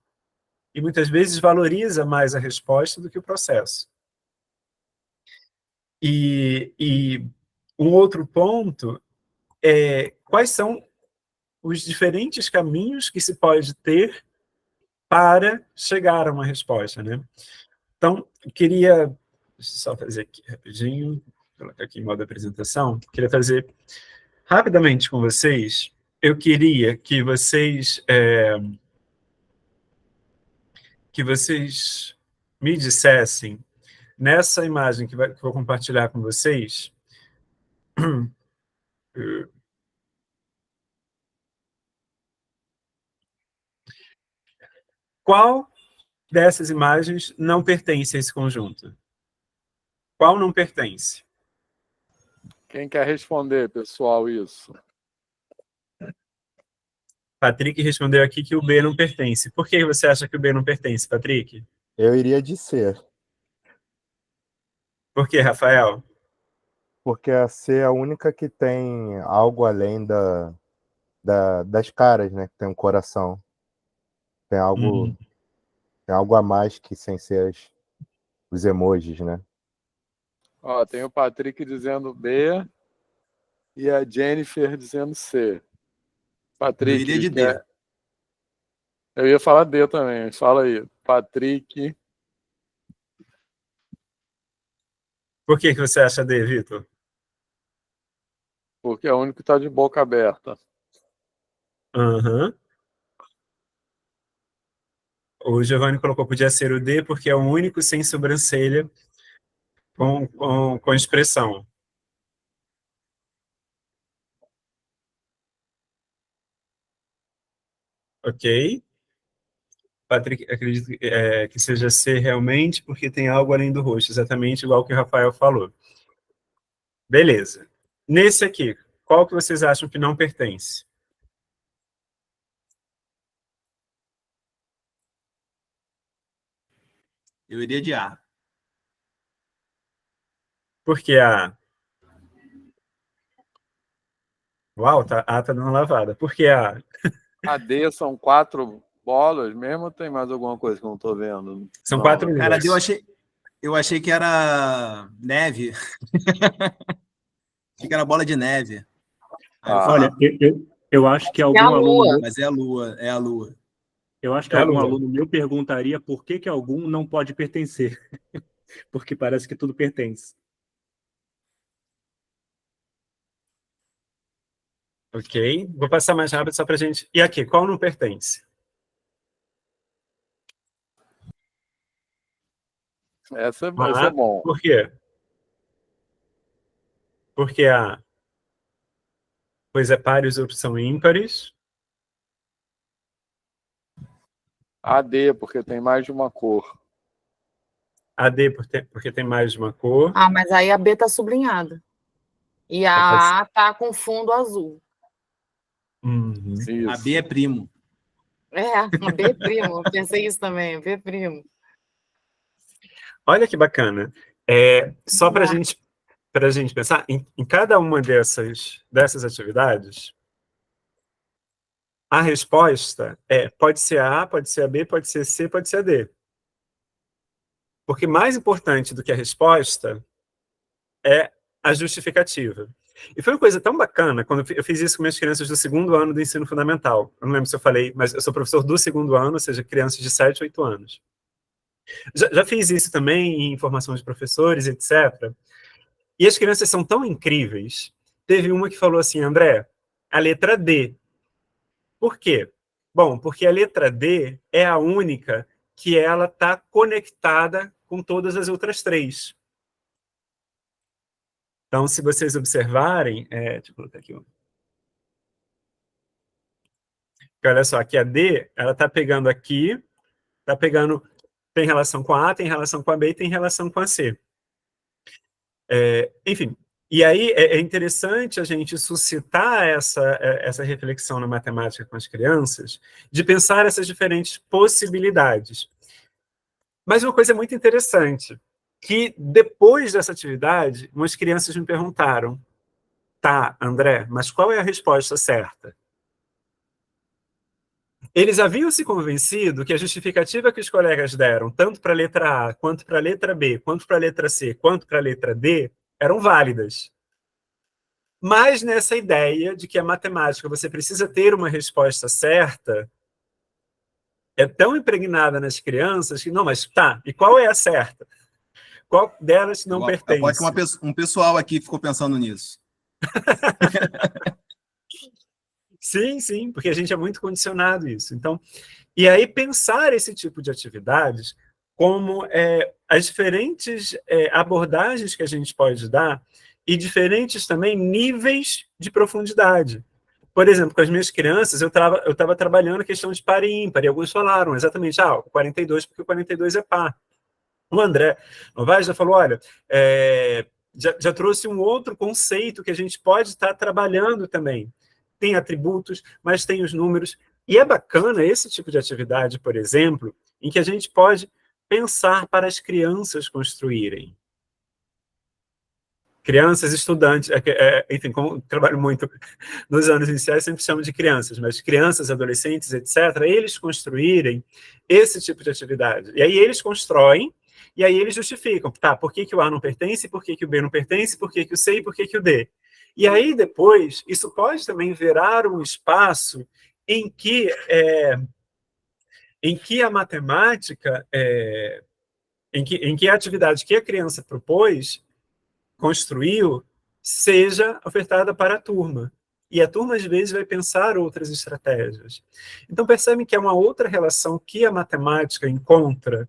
e muitas vezes valoriza mais a resposta do que o processo. E um outro ponto é quais são os diferentes caminhos que se pode ter para chegar a uma resposta, né? Então, eu queria... Deixa eu só fazer aqui rapidinho, colocar aqui em modo apresentação. Queria fazer rapidamente com vocês. Eu queria que vocês me dissessem, nessa imagem que eu vou compartilhar com vocês, qual dessas imagens não pertence a esse conjunto? Qual não pertence? Quem quer responder, pessoal, isso? Patrick respondeu aqui que o B não pertence. Por que você acha que o B não pertence, Patrick? Eu iria de C, Por que, Rafael? porque a C é a única que tem algo além das caras, né? Que tem um coração. Tem algo a mais que sem ser os emojis, né? Ó, tem o Patrick dizendo B e a Jennifer dizendo C. Eu Patrick, iria de D. Eu ia falar D também, mas fala aí. Patrick. Por que você acha D, Vitor? Porque é o único que está de boca aberta. O Giovanni colocou, podia ser o D, porque é o único sem sobrancelha com expressão. Ok. Patrick, acredito que seja C realmente, porque tem algo além do rosto, exatamente igual que o Rafael falou. Beleza. Nesse aqui, qual que vocês acham que não pertence? Eu iria de A. Por que a... Uau, A tá dando lavada. Por que a... A D são 4 bolas mesmo ou tem mais alguma coisa que eu não estou vendo? São Não, 4 né? Cara, luas. eu achei que era neve. Achei que era bola de neve. Aí eu falei, Olha, eu acho que É a algum aluno lua. meu, mas é a lua, é a lua. eu acho que É a algum lua. aluno meu perguntaria por que algum não pode pertencer. Porque parece que tudo pertence. Ok. Vou passar mais rápido só pra gente... E aqui, qual não pertence? Esse é bom. Por quê? Porque a... Pois é, pares ou são ímpares. A D, porque tem mais de uma cor. A D, porque tem mais de uma cor. Ah, mas aí a B tá sublinhada. E a A tá com fundo azul. Isso. A B é primo. É, a B é primo. Eu pensei isso também, B é primo. Olha que bacana. Só para gente pensar, em cada uma dessas atividades, a resposta pode ser a A, pode ser a B, pode ser C, pode ser a D. Porque mais importante do que a resposta é a justificativa. E foi uma coisa tão bacana, quando eu fiz isso com minhas crianças do 2º ano do ensino fundamental. Eu não lembro se eu falei, mas eu sou professor do 2º ano, ou seja, crianças de 7, 8 anos. Já fiz isso também em formação de professores, etc. E as crianças são tão incríveis. Teve uma que falou assim, André, a letra D. Por quê? Bom, porque a letra D é a única que ela está conectada com todas as outras 3. Então, se vocês observarem... deixa eu colocar aqui. Olha só, aqui a D, ela está pegando aqui, está pegando... Tem relação com a A, tem relação com a B e tem relação com a C. Enfim, e aí é interessante a gente suscitar essa reflexão na matemática com as crianças, de pensar essas diferentes possibilidades. Mas uma coisa muito interessante, que depois dessa atividade, umas crianças me perguntaram, tá, André, mas qual é a resposta certa? Eles haviam se convencido que a justificativa que os colegas deram, tanto para a letra A, quanto para a letra B, quanto para a letra C, quanto para a letra D, eram válidas. Mas nessa ideia de que a matemática você precisa ter uma resposta certa, é tão impregnada nas crianças que, não, mas tá, e qual é a certa? Qual delas não pertence? Pode que um pessoal aqui ficou pensando nisso. Sim, sim, porque a gente é muito condicionado a isso. Então, e aí pensar esse tipo de atividades como as diferentes abordagens que a gente pode dar e diferentes também níveis de profundidade. Por exemplo, com as minhas crianças, eu estava trabalhando a questão de par e ímpar, e alguns falaram exatamente, 42, porque o 42 é par. O André Novaes já falou, olha, já trouxe um outro conceito que a gente pode estar trabalhando também. Tem atributos, mas tem os números. E é bacana esse tipo de atividade, por exemplo, em que a gente pode pensar para as crianças construírem. Crianças, estudantes, enfim, como trabalho muito nos anos iniciais, sempre chamo de crianças, mas crianças, adolescentes, etc., eles construírem esse tipo de atividade. E aí eles constroem, e aí eles justificam, tá, por que o A não pertence, por que o B não pertence, por que o C e por que o D. E aí depois, isso pode também virar um espaço em que a matemática, em que a atividade que a criança propôs, construiu, seja ofertada para a turma. E a turma, às vezes, vai pensar outras estratégias. Então, percebem que é uma outra relação que a matemática encontra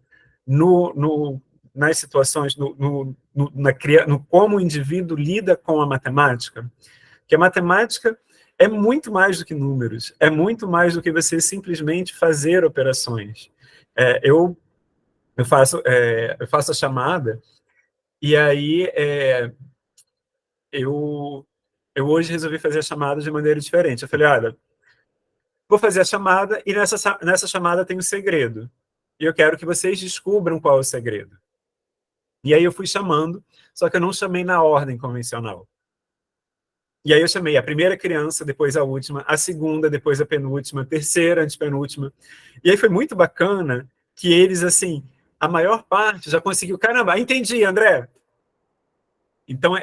nas situações, no como o indivíduo lida com a matemática, que a matemática é muito mais do que números, é muito mais do que você simplesmente fazer operações. Eu faço a chamada, e aí eu hoje resolvi fazer a chamada de maneira diferente. Eu falei, olha, vou fazer a chamada e nessa chamada tem um segredo. E eu quero que vocês descubram qual é o segredo. E aí eu fui chamando, só que eu não chamei na ordem convencional. E aí eu chamei a primeira criança, depois a última, a segunda, depois a penúltima, a terceira, antepenúltima. E aí foi muito bacana que eles, assim, a maior parte já conseguiu. Caramba, entendi, André. Então,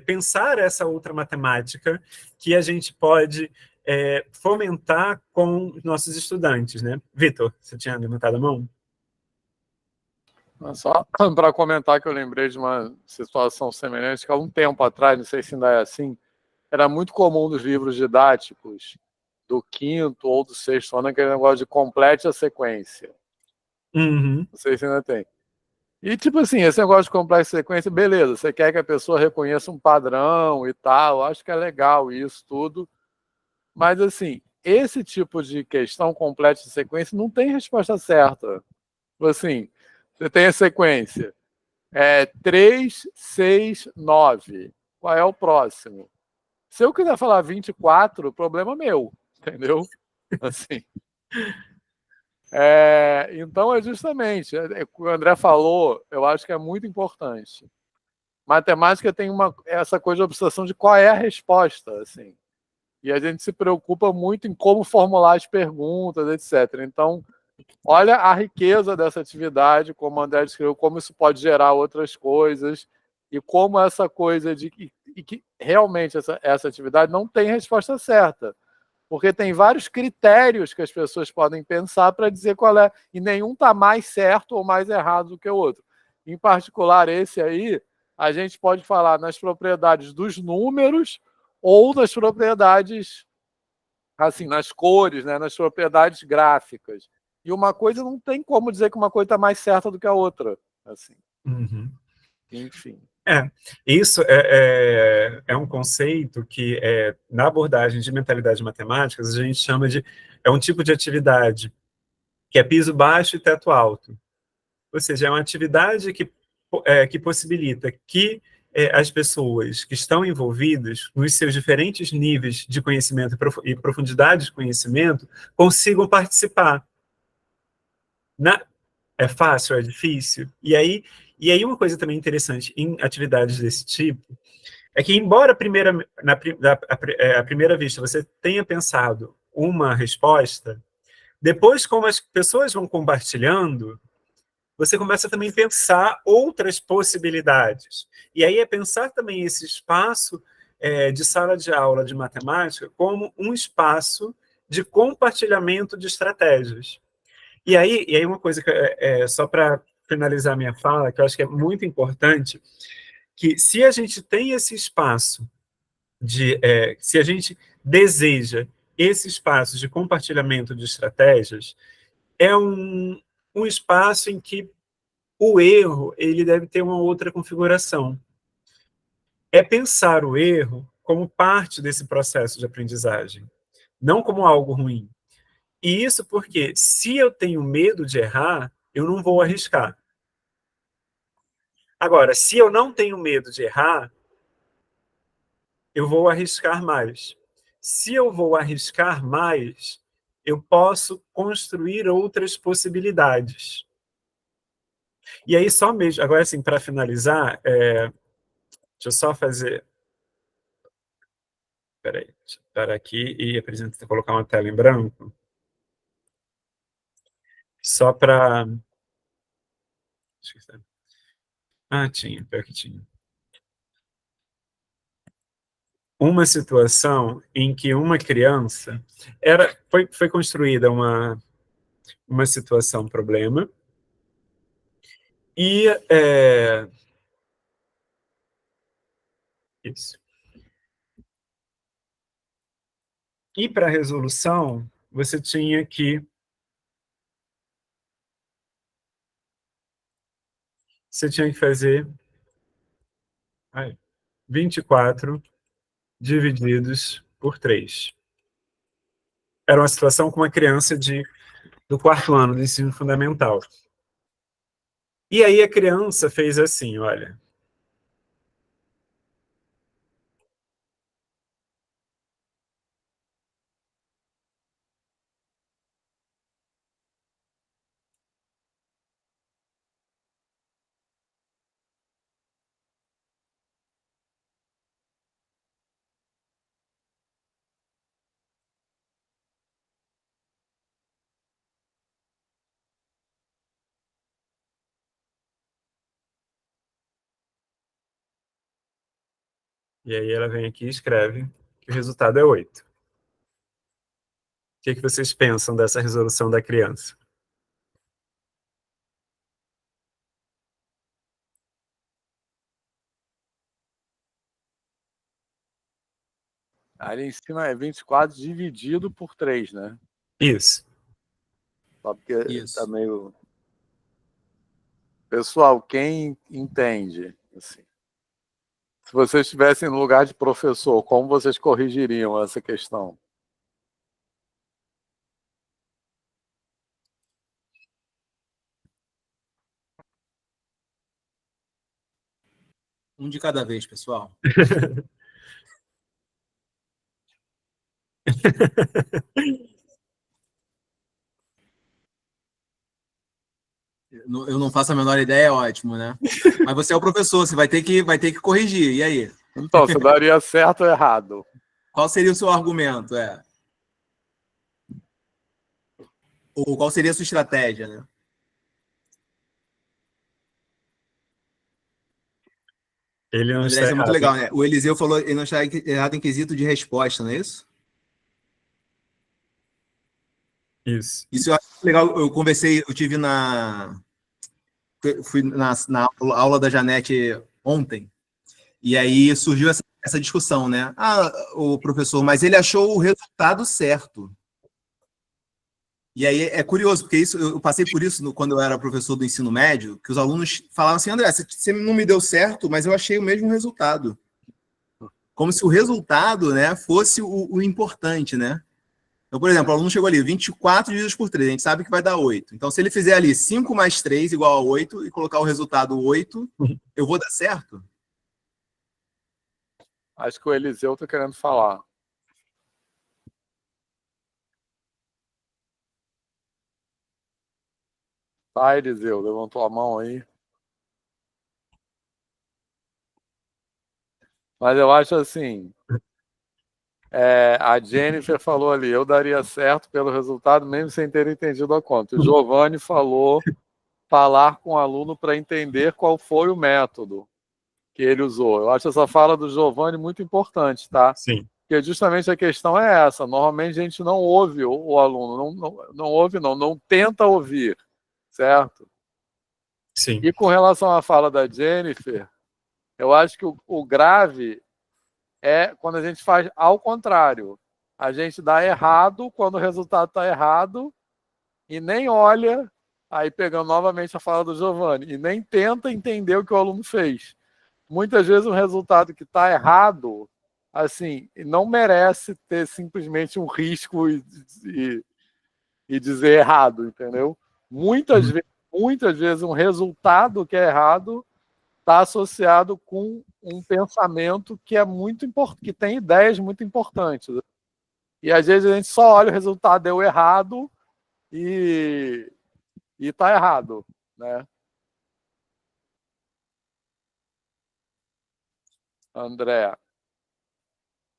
pensar essa outra matemática que a gente pode fomentar com os nossos estudantes, né? Vitor, você tinha levantado a mão? Só para comentar que eu lembrei de uma situação semelhante, que há um tempo atrás, não sei se ainda é assim, era muito comum nos livros didáticos do quinto ou do sexto ano aquele negócio de complete a sequência. Uhum. Não sei se ainda tem. E, tipo assim, esse negócio de complete a sequência, beleza, você quer que a pessoa reconheça um padrão e tal, acho que é legal isso tudo, mas, assim, esse tipo de questão complete a sequência não tem resposta certa. Assim, você tem a sequência 3, 6, 9. Qual é o próximo? Se eu quiser falar 24, problema meu, entendeu? Assim. Então, justamente, o que o André falou, eu acho que é muito importante. Matemática tem essa coisa de obsessão de qual é a resposta, assim. E a gente se preocupa muito em como formular as perguntas, etc. Então, olha a riqueza dessa atividade, como o André descreveu, como isso pode gerar outras coisas, e como essa coisa de que realmente essa atividade não tem resposta certa, porque tem vários critérios que as pessoas podem pensar para dizer qual é, e nenhum está mais certo ou mais errado do que o outro. Em particular, esse aí, a gente pode falar nas propriedades dos números ou nas propriedades, assim, nas cores, né, nas propriedades gráficas. E uma coisa não tem como dizer que uma coisa está mais certa do que a outra. Assim. Uhum. Enfim. Isso é um conceito que, na abordagem de mentalidades matemáticas, a gente chama de... É um tipo de atividade que é piso baixo e teto alto. Ou seja, é uma atividade que possibilita que as pessoas que estão envolvidas nos seus diferentes níveis de conhecimento e profundidade de conhecimento consigam participar. É fácil, é difícil? E aí uma coisa também interessante em atividades desse tipo é que, embora à primeira vista você tenha pensado uma resposta, Depois, como as pessoas vão compartilhando, você começa também a pensar outras possibilidades. E aí é pensar também esse espaço de sala de aula de matemática como um espaço de compartilhamento de estratégias. E aí uma coisa que só para finalizar minha fala, que eu acho que é muito importante, que se a gente tem esse espaço se a gente deseja esse espaço de compartilhamento de estratégias, é um espaço em que o erro ele deve ter uma outra configuração. É pensar o erro como parte desse processo de aprendizagem, não como algo ruim. E isso porque, se eu tenho medo de errar, eu não vou arriscar. Agora, se eu não tenho medo de errar, eu vou arriscar mais. Se eu vou arriscar mais, eu posso construir outras possibilidades. E aí, só mesmo, agora assim, para finalizar, deixa eu só fazer. Espera aí, deixa eu parar aqui e colocar uma tela em branco. Só para. Ah, tinha, pior que tinha. Uma situação em que uma criança foi construída uma situação problema e isso. E para a resolução você tinha que fazer 24 divididos por 3. Era uma situação com uma criança do 4º ano do ensino fundamental. E aí a criança fez assim, olha. E aí ela vem aqui e escreve que o resultado é 8. O que vocês pensam dessa resolução da criança? Ali em cima é 24 dividido por 3, né? Isso. Só porque Isso. tá meio... Pessoal, quem entende? Assim, se vocês estivessem no lugar de professor, como vocês corrigiriam essa questão? Um de cada vez, pessoal. Eu não faço a menor ideia, é ótimo, né? Mas você é o professor, você vai ter que corrigir. E aí? Então, você daria certo ou errado? Qual seria o seu argumento? Ou qual seria a sua estratégia, né? Ele não está Andrés, é muito errado. legal, né? O Eliseu falou ele não está errado em quesito de resposta, não é isso? Isso. Isso eu acho legal. Fui na aula da Janete ontem, e aí surgiu essa discussão, né? O professor, mas ele achou o resultado certo. E aí é curioso, porque eu passei por isso quando eu era professor do ensino médio, que os alunos falavam assim, André, você não me deu certo, mas eu achei o mesmo resultado. Como se o resultado, né, fosse o importante, né? Então, por exemplo, o aluno chegou ali, 24 divididos por 3, a gente sabe que vai dar 8. Então, se ele fizer ali 5 mais 3 igual a 8 e colocar o resultado 8, eu vou dar certo? Acho que o Eliseu está querendo falar. Tá, Eliseu, levantou a mão aí. Mas eu acho assim, A Jennifer falou ali, eu daria certo pelo resultado, mesmo sem ter entendido a conta. O Giovanni falou falar com o aluno para entender qual foi o método que ele usou. Eu acho essa fala do Giovanni muito importante, tá? Sim. Porque justamente a questão é essa. Normalmente a gente não ouve o aluno, não ouve, não tenta ouvir, certo? Sim. E com relação à fala da Jennifer, eu acho que o grave é quando a gente faz ao contrário. A gente dá errado quando o resultado está errado e nem olha, aí pegando novamente a fala do Giovanni, e nem tenta entender o que o aluno fez. Muitas vezes um resultado que está errado, assim, não merece ter simplesmente um risco e dizer errado, entendeu? Muitas vezes um resultado que é errado está associado com um pensamento que é muito importante, que tem ideias muito importantes. E às vezes a gente só olha o resultado, deu errado e está errado, né? André.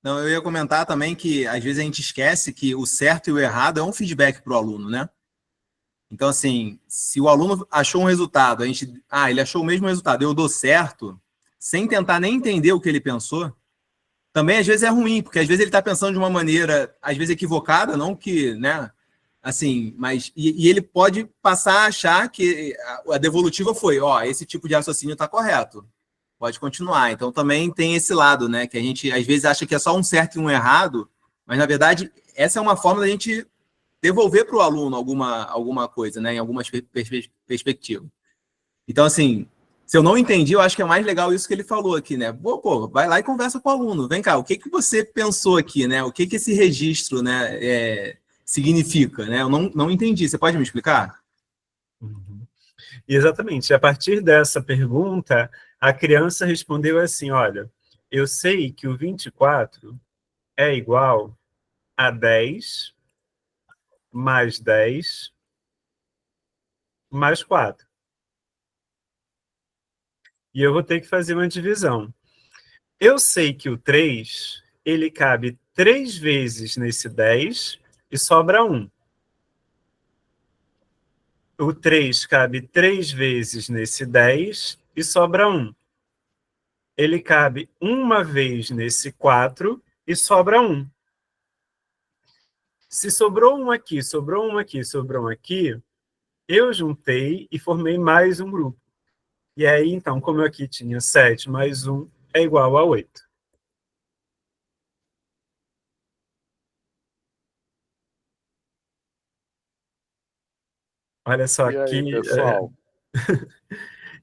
Não, eu ia comentar também que às vezes a gente esquece que o certo e o errado é um feedback para o aluno, né? Então, assim, se o aluno achou um resultado, ele achou o mesmo resultado, eu dou certo, sem tentar nem entender o que ele pensou, também às vezes é ruim, porque às vezes ele está pensando de uma maneira, às vezes equivocada, não que, né? Assim, mas e ele pode passar a achar que a devolutiva foi, esse tipo de raciocínio está correto, pode continuar. Então também tem esse lado, né? Que a gente às vezes acha que é só um certo e um errado, mas na verdade essa é uma forma da gente devolver para o aluno alguma coisa, né? Em algumas perspectivas. Então, assim, se eu não entendi, eu acho que é mais legal isso que ele falou aqui, né? Pô, vai lá e conversa com o aluno. Vem cá, o que você pensou aqui, né? O que esse registro, né, significa, né? Eu não entendi. Você pode me explicar? Uhum. Exatamente. A partir dessa pergunta, a criança respondeu assim, olha, eu sei que o 24 é igual a 10 mais 10 mais 4. E eu vou ter que fazer uma divisão. Eu sei que o 3, ele cabe 3 vezes nesse 10 e sobra 1. O 3 cabe 3 vezes nesse 10 e sobra 1. Ele cabe uma vez nesse 4 e sobra 1. Se sobrou um aqui, sobrou um aqui, sobrou um aqui, eu juntei e formei mais um grupo. E aí, então, como eu aqui tinha 7 mais 1 é igual a 8. Olha só E aí, pessoal?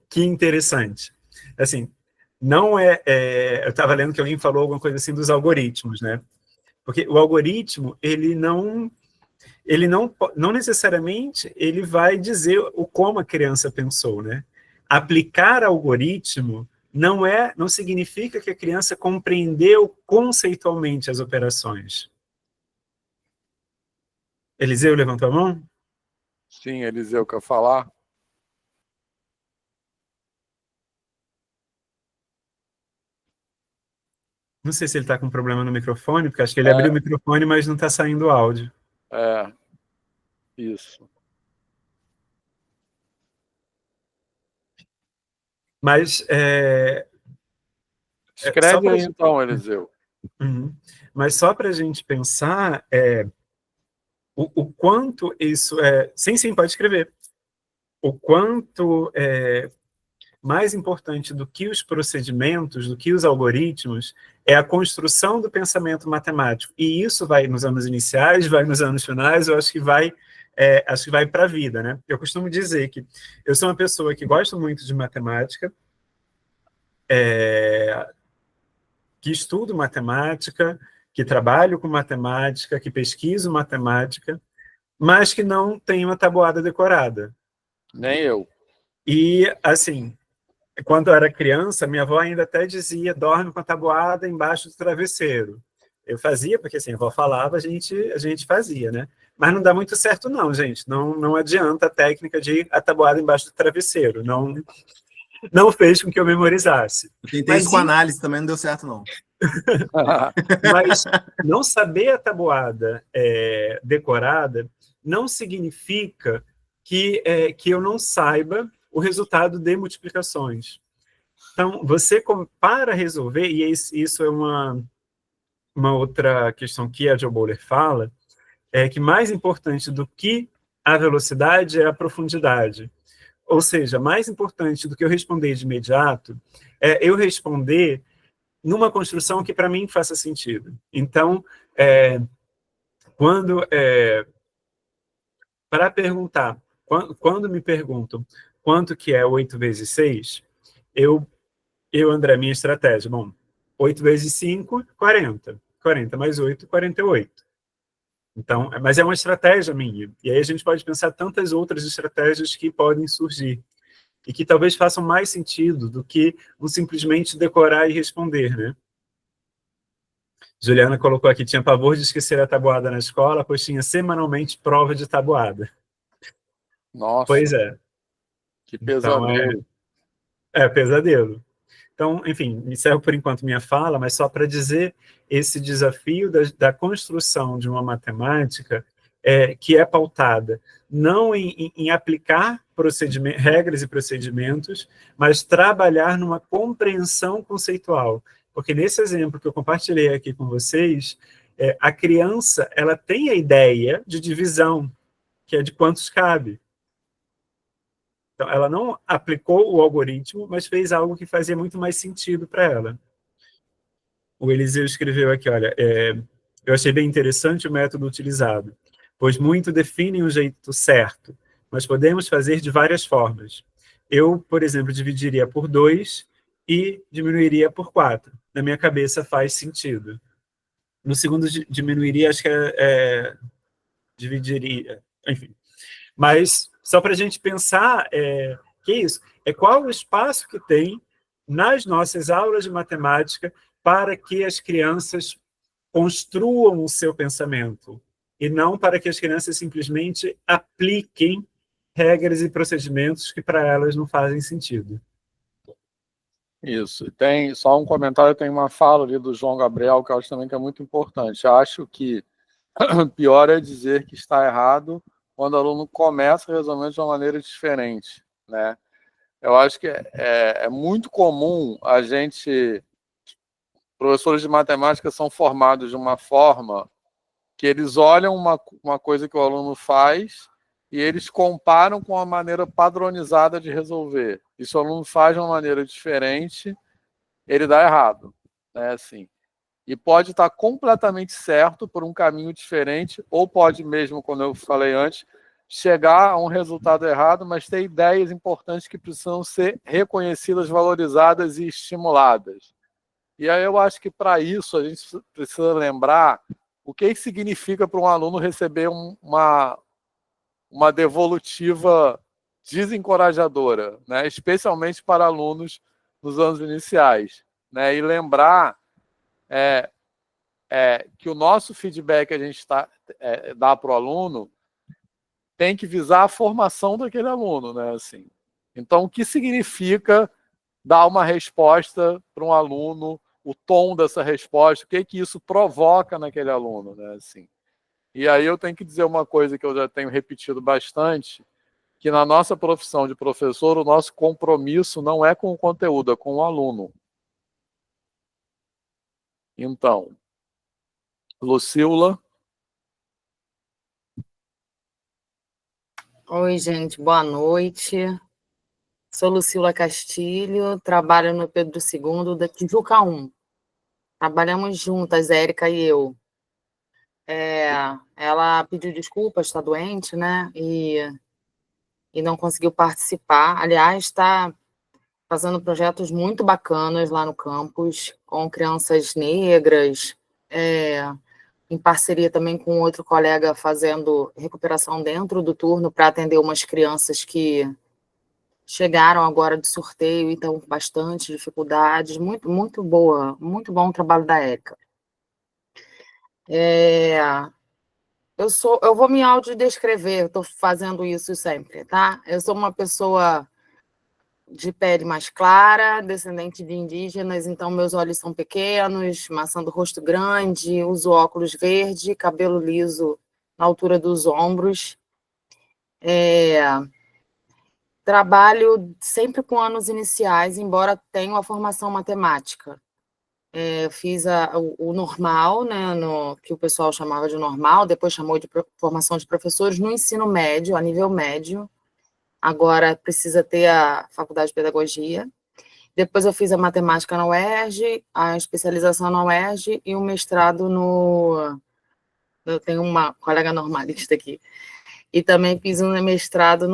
Que interessante. Assim, não eu estava lendo que alguém falou alguma coisa assim dos algoritmos, né? Porque o algoritmo, ele não necessariamente ele vai dizer o como a criança pensou, né? Aplicar algoritmo não significa que a criança compreendeu conceitualmente as operações. Eliseu levantou a mão? Sim, Eliseu, quer falar? Não sei se ele está com problema no microfone, porque acho que ele abriu o microfone, mas não está saindo o áudio. Isso. Mas escreve aí então, Eliseu. Uhum. Mas só para a gente pensar o quanto isso é... Sim, pode escrever. O quanto é mais importante do que os procedimentos, do que os algoritmos, é a construção do pensamento matemático. E isso vai nos anos iniciais, vai nos anos finais, eu acho que vai para a vida, né? Eu costumo dizer que eu sou uma pessoa que gosta muito de matemática, que estudo matemática, que trabalho com matemática, que pesquiso matemática, mas que não tenho uma tabuada decorada. Nem eu. E, assim, quando eu era criança, minha avó ainda até dizia, dorme com a tabuada embaixo do travesseiro. Eu fazia, porque assim, a avó falava, a gente fazia, né? Mas não dá muito certo não, gente. Não adianta a técnica de a tabuada embaixo do travesseiro. Não fez com que eu memorizasse. Eu tentei isso com análise, também não deu certo, não. Mas não saber a tabuada decorada não significa que eu não saiba o resultado de multiplicações. Então, para resolver, e isso é uma outra questão que a Jo Boaler fala, é que mais importante do que a velocidade é a profundidade. Ou seja, mais importante do que eu responder de imediato é eu responder numa construção que para mim faça sentido. Então, para perguntar, quando me perguntam quanto que é 8 vezes 6, André, minha estratégia, bom, 8 vezes 5, 40. 40 mais 8, 48. Então, mas é uma estratégia minha. E aí a gente pode pensar tantas outras estratégias que podem surgir e que talvez façam mais sentido do que simplesmente decorar e responder, né? Juliana colocou aqui, tinha pavor de esquecer a tabuada na escola, pois tinha semanalmente prova de tabuada. Nossa, Pois é. que Então, pesadelo. Pesadelo. Então, enfim, encerro por enquanto minha fala, mas só para dizer esse desafio da construção de uma matemática que é pautada não em aplicar regras e procedimentos, mas trabalhar numa compreensão conceitual. Porque nesse exemplo que eu compartilhei aqui com vocês, a criança ela tem a ideia de divisão, que é de quantos cabe. Então, ela não aplicou o algoritmo, mas fez algo que fazia muito mais sentido para ela. O Eliseu escreveu aqui, olha, eu achei bem interessante o método utilizado, pois muito definem o jeito certo, mas podemos fazer de várias formas. Eu, por exemplo, dividiria por 2 e diminuiria por 4. Na minha cabeça faz sentido. No segundo, diminuiria, acho que dividiria, enfim. Mas, só para a gente pensar, que é isso? Qual o espaço que tem nas nossas aulas de matemática para que as crianças construam o seu pensamento, e não para que as crianças simplesmente apliquem regras e procedimentos que para elas não fazem sentido. Isso. Tem só um comentário, tem uma fala ali do João Gabriel, que eu acho também que é muito importante. Eu acho que pior é dizer que está errado quando o aluno começa resolvendo de uma maneira diferente, né? Eu acho que é muito comum a gente... Professores de matemática são formados de uma forma que eles olham uma coisa que o aluno faz e eles comparam com a maneira padronizada de resolver. E se o aluno faz de uma maneira diferente, ele dá errado, né? Assim. E pode estar completamente certo por um caminho diferente, ou pode mesmo, como eu falei antes, chegar a um resultado errado, mas ter ideias importantes que precisam ser reconhecidas, valorizadas e estimuladas. E aí eu acho que para isso a gente precisa lembrar o que significa para um aluno receber uma devolutiva desencorajadora, né? Especialmente para alunos nos anos iniciais, né? E lembrar que o nosso feedback que a gente dá para o aluno tem que visar a formação daquele aluno, né? Assim. Então, o que significa dar uma resposta para um aluno, o tom dessa resposta, o que isso provoca naquele aluno, né? Assim. E aí eu tenho que dizer uma coisa que eu já tenho repetido bastante, que na nossa profissão de professor, o nosso compromisso não é com o conteúdo, é com o aluno. Então, Lucila. Oi, gente, boa noite. Sou Lucila Castilho, trabalho no Pedro II, da Tijuca 1. Trabalhamos juntas, Érica e eu. Ela pediu desculpas, está doente, né? E não conseguiu participar. Aliás, está fazendo projetos muito bacanas lá no campus, com crianças negras, em parceria também com outro colega fazendo recuperação dentro do turno para atender umas crianças que chegaram agora de sorteio e estão com bastante dificuldades. Muito, muito boa, muito bom o trabalho da Érica. Eu vou me autodescrever, estou fazendo isso sempre, tá? Eu sou uma pessoa de pele mais clara, descendente de indígenas, então meus olhos são pequenos, maçã do rosto grande, uso óculos verde, cabelo liso na altura dos ombros. Trabalho sempre com anos iniciais, embora tenha uma formação matemática. Eu fiz o normal, né, que o pessoal chamava de normal, depois chamou de formação de professores no ensino médio, a nível médio. Agora precisa ter a faculdade de pedagogia. Depois eu fiz a matemática na UERJ, a especialização na UERJ e o mestrado no... Eu tenho uma colega normalista aqui. E também fiz um mestrado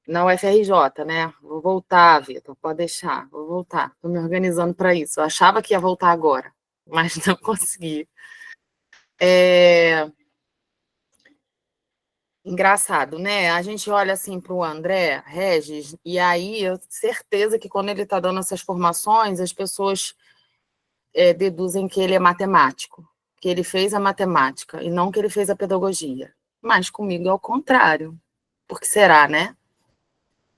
na UFRJ, né? Vou voltar, Vitor, pode deixar, vou voltar. Estou me organizando para isso. Eu achava que ia voltar agora, mas não consegui. Engraçado, né? A gente olha assim para o André Regis, e aí eu tenho certeza que quando ele está dando essas formações, as pessoas deduzem que ele é matemático, que ele fez a matemática, e não que ele fez a pedagogia. Mas comigo é o contrário. Por que será, né?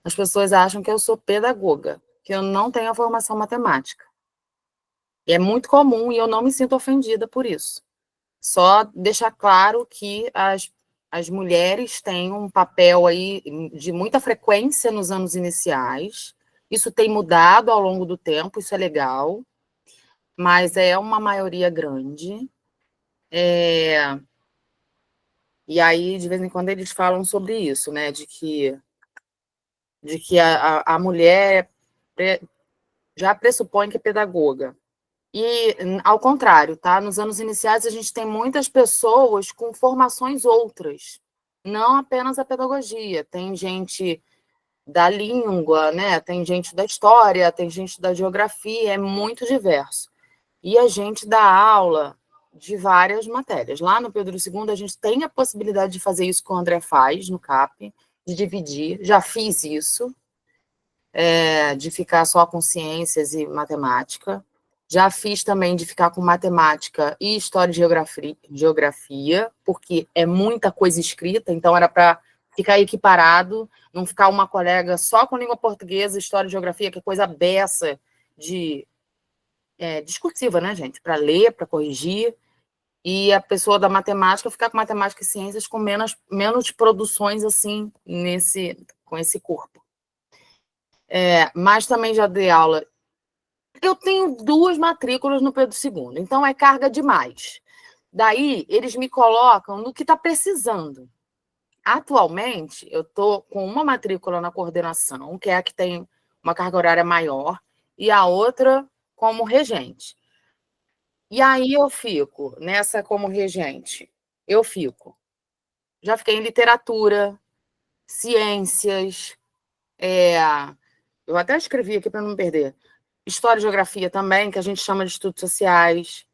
As pessoas acham que eu sou pedagoga, que eu não tenho a formação matemática. E é muito comum, e eu não me sinto ofendida por isso. Só deixar claro que as mulheres têm um papel aí de muita frequência nos anos iniciais. Isso tem mudado ao longo do tempo, isso é legal, mas é uma maioria grande. E aí, de vez em quando, eles falam sobre isso, né? De que a mulher já pressupõe que é pedagoga. E, ao contrário, tá? Nos anos iniciais, a gente tem muitas pessoas com formações outras, não apenas a pedagogia. Tem gente da língua, né? Tem gente da história, tem gente da geografia, é muito diverso. E a gente dá aula de várias matérias. Lá no Pedro II, a gente tem a possibilidade de fazer isso que o André faz no CAP, de dividir. Já fiz isso, de ficar só com ciências e matemática. Já fiz também de ficar com matemática e história e geografia, porque é muita coisa escrita, então era para ficar equiparado, não ficar uma colega só com língua portuguesa, história e geografia, que é coisa beça discursiva, né, gente? Para ler, para corrigir, e a pessoa da matemática ficar com matemática e ciências com menos produções assim com esse corpo. Mas também já dei aula. Eu tenho 2 matrículas no Pedro II, então é carga demais. Daí, eles me colocam no que está precisando. Atualmente, eu estou com uma matrícula na coordenação, que é a que tem uma carga horária maior, e a outra como regente. E aí eu fico nessa como regente. Já fiquei em literatura, ciências, eu até escrevi aqui para não me perder. História e geografia também, que a gente chama de estudos sociais.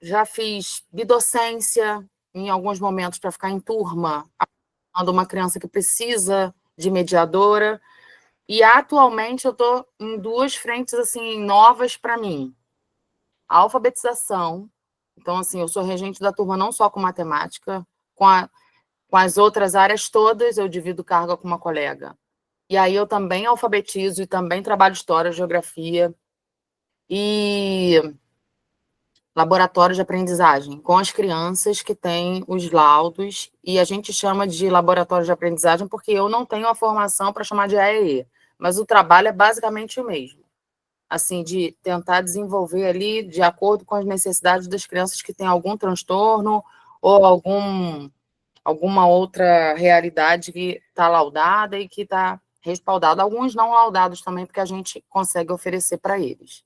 Já fiz bidocência em alguns momentos para ficar em turma, quando uma criança que precisa de mediadora. E atualmente eu estou em 2 frentes assim novas para mim. A alfabetização. Então, assim, eu sou regente da turma não só com matemática, com as outras áreas todas, eu divido carga com uma colega. E aí eu também alfabetizo e também trabalho história, geografia e laboratório de aprendizagem com as crianças que têm os laudos, e a gente chama de laboratório de aprendizagem porque eu não tenho a formação para chamar de AEE, mas o trabalho é basicamente o mesmo, assim, de tentar desenvolver ali de acordo com as necessidades das crianças que têm algum transtorno ou alguma outra realidade que está laudada e que está respaldada. Alguns não laudados também, porque a gente consegue oferecer para eles.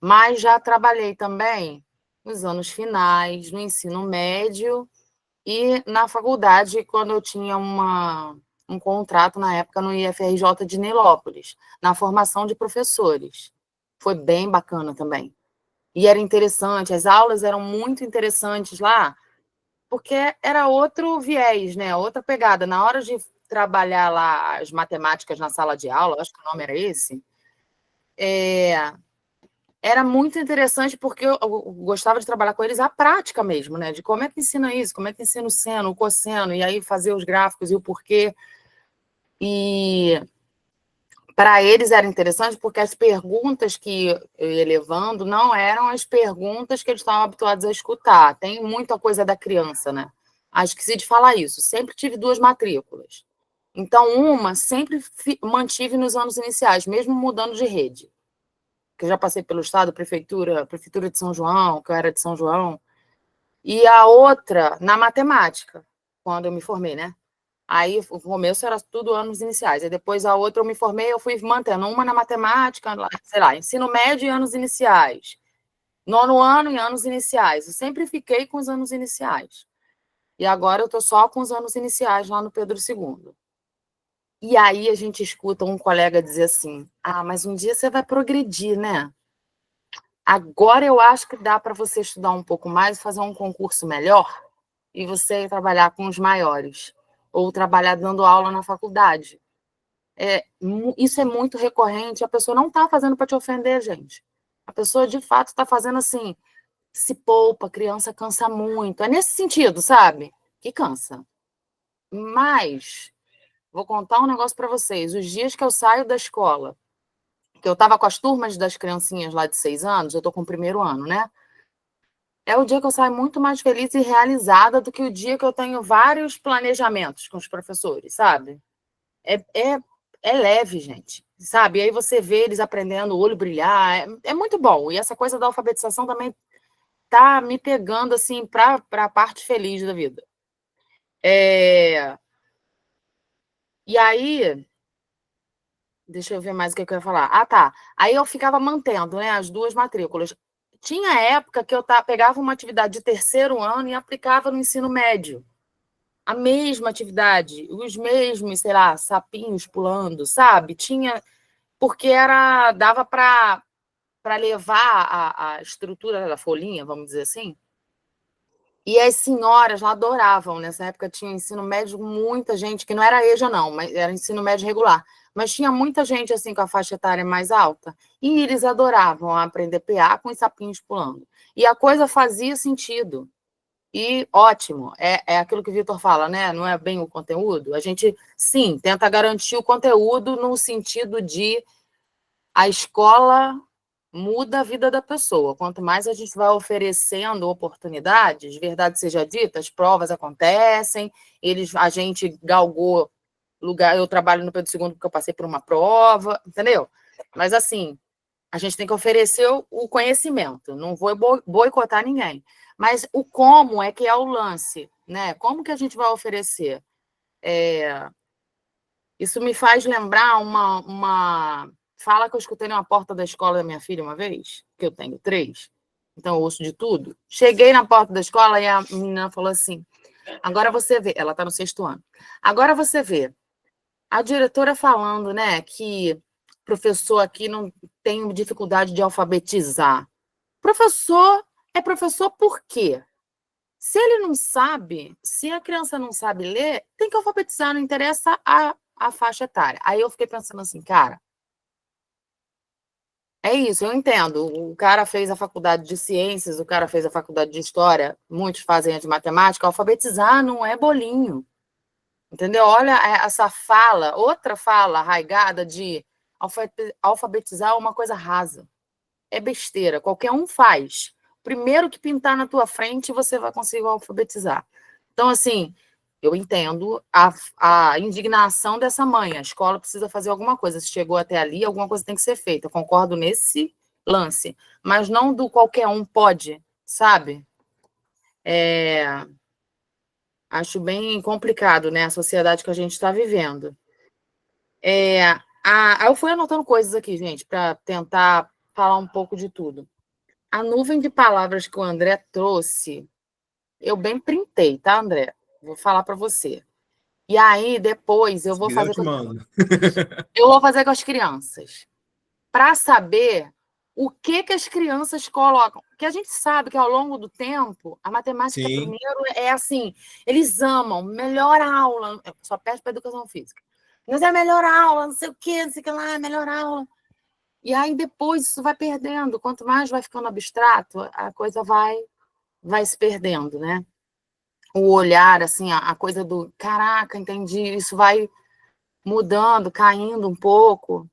Mas já trabalhei também nos anos finais, no ensino médio e na faculdade, quando eu tinha um contrato, na época, no IFRJ de Nilópolis, na formação de professores. Foi bem bacana também. E era interessante, as aulas eram muito interessantes lá, porque era outro viés, né? Outra pegada. Na hora de trabalhar lá as matemáticas na sala de aula, acho que o nome era esse, era muito interessante porque eu gostava de trabalhar com eles a prática mesmo, né? De como é que ensina isso, como é que ensina o seno, o cosseno, e aí fazer os gráficos e o porquê. E para eles era interessante porque as perguntas que eu ia levando não eram as perguntas que eles estavam habituados a escutar. Tem muita coisa da criança, né? Esqueci de falar isso. Sempre tive 2 matrículas. Então, uma sempre mantive nos anos iniciais, mesmo mudando de rede. Que eu já passei pelo estado, prefeitura de São João, que eu era de São João. E a outra na matemática, quando eu me formei, né? Aí o começo era tudo anos iniciais. Aí depois a outra eu me formei, eu fui mantendo uma na matemática, sei lá, ensino médio e anos iniciais. 9º ano e anos iniciais. Eu sempre fiquei com os anos iniciais. E agora eu estou só com os anos iniciais lá no Pedro II. E aí a gente escuta um colega dizer assim: mas um dia você vai progredir, né? Agora eu acho que dá para você estudar um pouco mais, fazer um concurso melhor e você trabalhar com os maiores. Ou trabalhar dando aula na faculdade. Isso é muito recorrente, a pessoa não está fazendo para te ofender, gente. A pessoa, de fato, está fazendo assim, se poupa, a criança cansa muito. É nesse sentido, sabe? Que cansa. Mas, vou contar um negócio para vocês. Os dias que eu saio da escola, que eu estava com as turmas das criancinhas lá de 6 anos, eu estou com o 1º ano, né? É o dia que eu saio muito mais feliz e realizada do que o dia que eu tenho vários planejamentos com os professores, sabe? É leve, gente, sabe? E aí você vê eles aprendendo, o olho brilhar, é muito bom. E essa coisa da alfabetização também tá me pegando, assim, para a parte feliz da vida. E aí, deixa eu ver mais o que eu ia falar. Tá. Aí eu ficava mantendo, né, as 2 matrículas. Tinha época que eu pegava uma atividade de 3º ano e aplicava no ensino médio. A mesma atividade, os mesmos, sei lá, sapinhos pulando, sabe? Tinha, porque dava para levar a estrutura da folhinha, vamos dizer assim. E as senhoras lá adoravam. Nessa época tinha ensino médio, muita gente, que não era EJA não, mas era ensino médio regular. Mas tinha muita gente assim com a faixa etária mais alta. E eles adoravam aprender PA com os sapinhos pulando. E a coisa fazia sentido. E ótimo, é aquilo que o Vitor fala, né? Não é bem o conteúdo. A gente, sim, tenta garantir o conteúdo no sentido de a escola muda a vida da pessoa. Quanto mais a gente vai oferecendo oportunidades, verdade seja dita, as provas acontecem, a gente galgou lugar. Eu trabalho no Pedro II porque eu passei por uma prova, entendeu? Mas assim, a gente tem que oferecer o conhecimento, não vou boicotar ninguém. Mas o como é que é o lance, né? Como que a gente vai oferecer? Isso me faz lembrar uma fala que eu escutei na porta da escola da minha filha uma vez, que eu tenho 3, então eu ouço de tudo. Cheguei na porta da escola e a menina falou assim: agora você vê, ela está no 6º ano, agora você vê, a diretora falando, né, que professor aqui não tem dificuldade de alfabetizar. Professor é professor por quê? Se ele não sabe, se a criança não sabe ler, tem que alfabetizar, não interessa a faixa etária. Aí eu fiquei pensando assim, cara, é isso, eu entendo. O cara fez a faculdade de ciências, o cara fez a faculdade de história, muitos fazem a de matemática. Alfabetizar não é bolinho, entendeu? Olha essa fala, outra fala arraigada de alfabetizar é uma coisa rasa. É besteira, qualquer um faz. Primeiro que pintar na tua frente, você vai conseguir alfabetizar. Então, assim, eu entendo a indignação dessa mãe. A escola precisa fazer alguma coisa. Se chegou até ali, alguma coisa tem que ser feita. Eu concordo nesse lance. Mas não do qualquer um pode, sabe? Acho bem complicado, né? A sociedade que a gente está vivendo. Eu fui anotando coisas aqui, gente, para tentar falar um pouco de tudo. A nuvem de palavras que o André trouxe, eu bem printei, tá, André? Vou falar para você. E aí, depois, eu vou fazer com as crianças, para saber o que as crianças colocam. Porque a gente sabe que, ao longo do tempo, a matemática, primeiro, é assim, eles amam, melhor aula, eu só peço para educação física. Mas é a melhor aula, não sei o quê, não sei o que lá, melhor aula. E aí, depois, isso vai perdendo. Quanto mais vai ficando abstrato, a coisa vai se perdendo, né? O olhar, assim, a coisa do, caraca, entendi, isso vai mudando, caindo um pouco.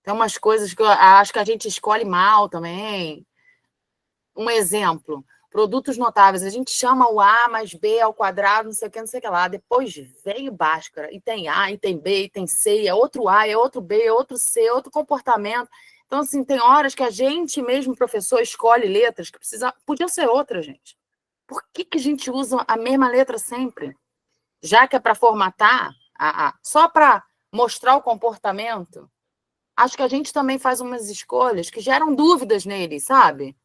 Tem umas coisas que eu acho que a gente escolhe mal também. Um exemplo, produtos notáveis. A gente chama o A mais B ao quadrado, não sei o que lá. Depois veio Bhaskara, e tem A, e tem B, e tem C, é outro A, é outro B, é outro C, é outro comportamento. Então, assim, tem horas que a gente mesmo, professor, escolhe letras que podiam ser outras, gente. Por que a gente usa a mesma letra sempre? Já que é para formatar, só para mostrar o comportamento, acho que a gente também faz umas escolhas que geram dúvidas neles, sabe?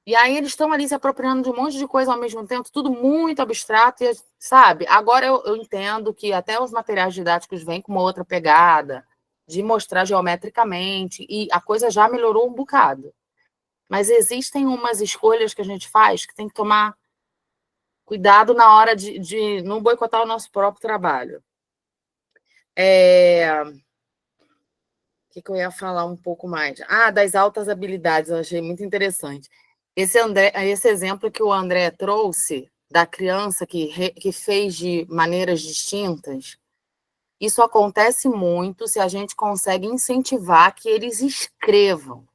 E aí eles estão ali se apropriando de um monte de coisa ao mesmo tempo, tudo muito abstrato, sabe? Agora eu entendo que até os materiais didáticos vêm com uma outra pegada, de mostrar geometricamente, e a coisa já melhorou um bocado. Mas existem umas escolhas que a gente faz que tem que tomar cuidado na hora de não boicotar o nosso próprio trabalho. O que eu ia falar um pouco mais? Das altas habilidades, eu achei muito interessante. Esse exemplo que o André trouxe, da criança que fez de maneiras distintas, isso acontece muito se a gente consegue incentivar que eles escrevam.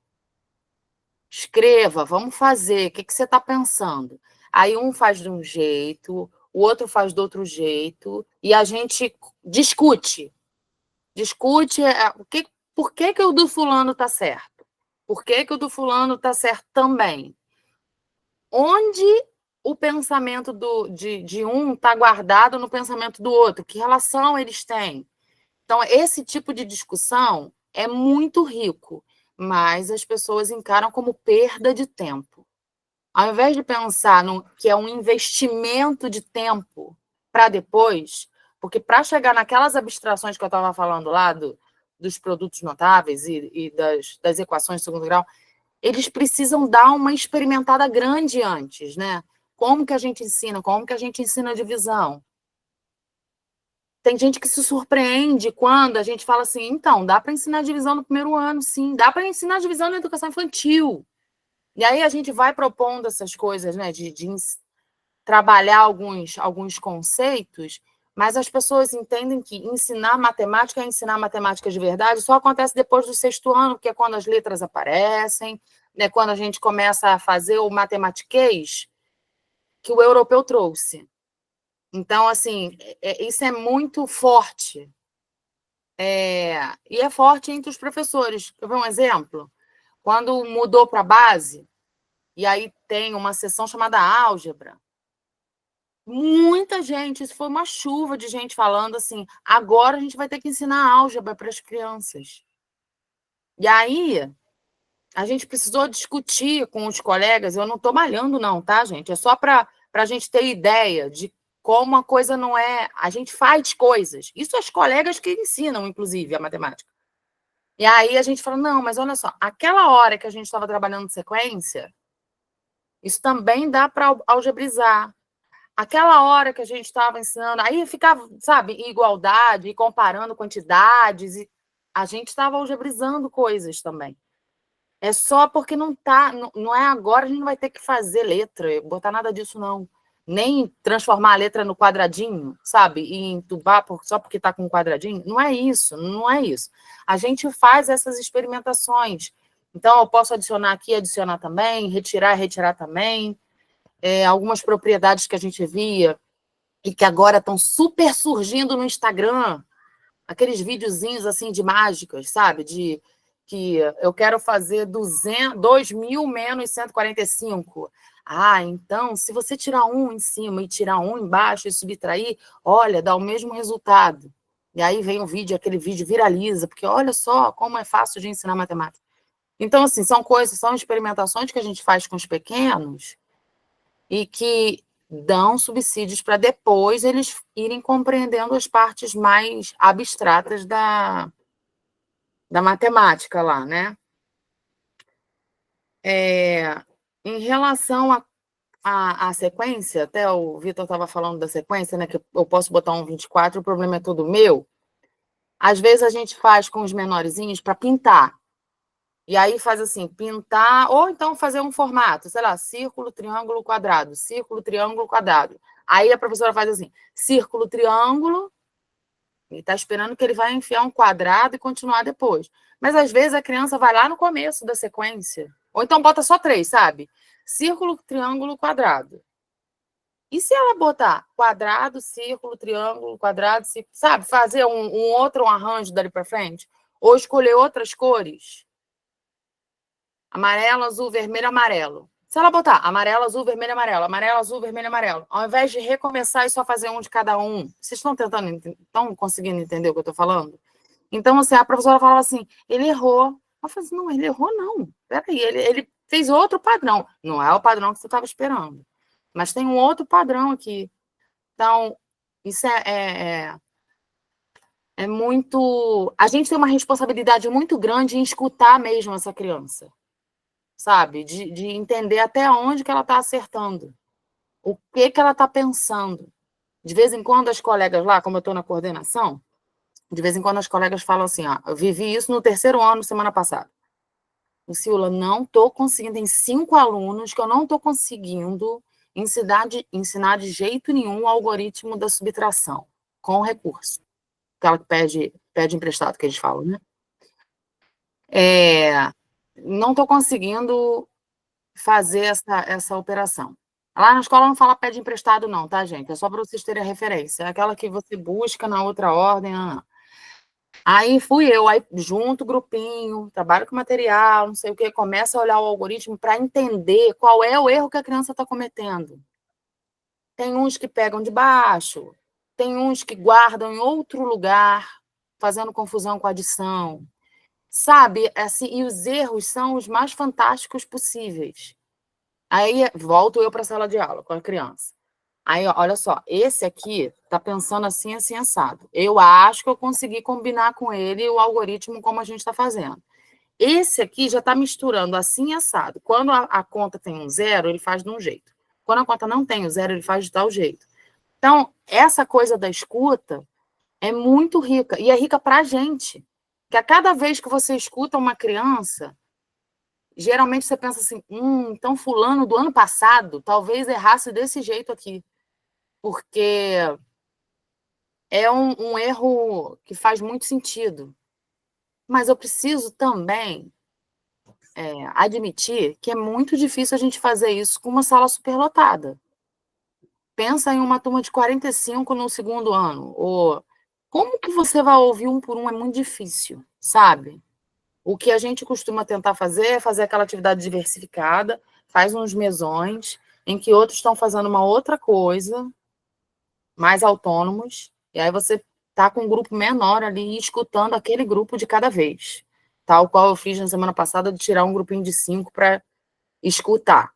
Escreva, vamos fazer, o que você está pensando? Aí um faz de um jeito, o outro faz do outro jeito, e a gente discute. Discute por que o do fulano está certo? Por que o do fulano está certo também? Onde o pensamento de um está guardado no pensamento do outro? Que relação eles têm? Então, esse tipo de discussão é muito rico, mas as pessoas encaram como perda de tempo. Ao invés de pensar que é um investimento de tempo para depois, porque para chegar naquelas abstrações que eu estava falando lá dos produtos notáveis e das equações de segundo grau, eles precisam dar uma experimentada grande antes, né? Como que a gente ensina? Como que a gente ensina a divisão? Tem gente que se surpreende quando a gente fala assim, então, dá para ensinar a divisão no primeiro ano, sim, dá para ensinar a divisão na educação infantil. E aí a gente vai propondo essas coisas, né, de trabalhar alguns conceitos, mas as pessoas entendem que ensinar matemática de verdade só acontece depois do 6º ano, que é quando as letras aparecem, né, quando a gente começa a fazer o matematiquês que o europeu trouxe. Então, assim, isso é muito forte. E é forte entre os professores. Eu vou um exemplo. Quando mudou para a base, e aí tem uma sessão chamada álgebra, muita gente, isso foi uma chuva de gente falando assim, agora a gente vai ter que ensinar álgebra para as crianças. E aí, a gente precisou discutir com os colegas, eu não estou malhando não, tá, gente? É só para a gente ter ideia de como a coisa não é... A gente faz coisas. Isso as colegas que ensinam, inclusive, a matemática. E aí a gente falou, não, mas olha só, aquela hora que a gente estava trabalhando sequência, isso também dá para algebrizar. Aquela hora que a gente estava ensinando, aí ficava, sabe, em igualdade, comparando quantidades, e a gente estava algebrizando coisas também. É só porque não é agora, a gente não vai ter que fazer letra, botar nada disso, não. Nem transformar a letra no quadradinho, sabe? E entubar só porque está com um quadradinho. Não é isso, não é isso. A gente faz essas experimentações. Então, eu posso adicionar aqui, adicionar também, retirar também. Algumas propriedades que a gente via e que agora estão super surgindo no Instagram, aqueles videozinhos assim de mágicas, sabe? De que eu quero fazer 2.000 menos 145. Então, se você tirar um em cima e tirar um embaixo e subtrair, olha, dá o mesmo resultado. E aí vem o vídeo, aquele vídeo viraliza, porque olha só como é fácil de ensinar matemática. Então, assim, são experimentações que a gente faz com os pequenos e que dão subsídios para depois eles irem compreendendo as partes mais abstratas da matemática lá, né? Em relação à sequência, até o Vitor estava falando da sequência, né? Que eu posso botar um 24, o problema é todo meu. Às vezes a gente faz com os menorzinhos para pintar. E aí faz assim, pintar, ou então fazer um formato, sei lá, círculo, triângulo, quadrado, círculo, triângulo, quadrado. Aí a professora faz assim, círculo, triângulo, Ele está esperando que ele vai enfiar um quadrado e continuar depois. Mas, às vezes, a criança vai lá no começo da sequência. Ou então bota só 3, sabe? Círculo, triângulo, quadrado. E se ela botar quadrado, círculo, triângulo, quadrado, círculo, sabe? Fazer um outro arranjo dali para frente? Ou escolher outras cores? Amarelo, azul, vermelho, amarelo. Se ela botar amarelo, azul, vermelho, amarelo, amarelo, azul, vermelho, amarelo, ao invés de recomeçar e só fazer um de cada um, vocês estão conseguindo entender o que eu estou falando? Então, assim, a professora falava assim, ele errou. Eu falei assim, não, ele errou não. Peraí, ele fez outro padrão. Não é o padrão que você estava esperando. Mas tem um outro padrão aqui. Então, isso é muito... A gente tem uma responsabilidade muito grande em escutar mesmo essa criança. Sabe? De entender até onde que ela está acertando. O que ela está pensando. De vez em quando as colegas lá, como eu estou na coordenação, de vez em quando as colegas falam assim, eu vivi isso no 3º ano, semana passada. Lucila, não estou conseguindo, tem 5 alunos que eu não estou conseguindo ensinar de jeito nenhum o algoritmo da subtração, com recurso. Aquela que pede emprestado, que eles falam, né? Não estou conseguindo fazer essa operação. Lá na escola não fala pede emprestado não, tá, gente? É só para vocês terem a referência. É aquela que você busca na outra ordem. Aí fui eu, aí junto, grupinho, trabalho com material, não sei o que, começa a olhar o algoritmo para entender qual é o erro que a criança está cometendo. Tem uns que pegam de baixo, tem uns que guardam em outro lugar, fazendo confusão com a adição. Sabe, assim, e os erros são os mais fantásticos possíveis. Aí volto eu para a sala de aula com a criança. Aí, olha só, esse aqui está pensando assim, assim, assado. Eu acho que eu consegui combinar com ele o algoritmo como a gente está fazendo. Esse aqui já está misturando assim, assado. Quando a conta tem um 0, ele faz de um jeito. Quando a conta não tem o 0, ele faz de tal jeito. Então, essa coisa da escuta é muito rica. E é rica para a gente. Que a cada vez que você escuta uma criança, geralmente você pensa assim, então fulano do ano passado talvez errasse desse jeito aqui. Porque é um erro que faz muito sentido. Mas eu preciso também admitir que é muito difícil a gente fazer isso com uma sala superlotada. Pensa em uma turma de 45 no 2º ano. Ou como que você vai ouvir um por um? É muito difícil, sabe? O que a gente costuma tentar fazer é fazer aquela atividade diversificada, faz uns mesões, em que outros estão fazendo uma outra coisa, mais autônomos, e aí você está com um grupo menor ali, escutando aquele grupo de cada vez, tal qual eu fiz na semana passada, de tirar um grupinho de 5 para escutar.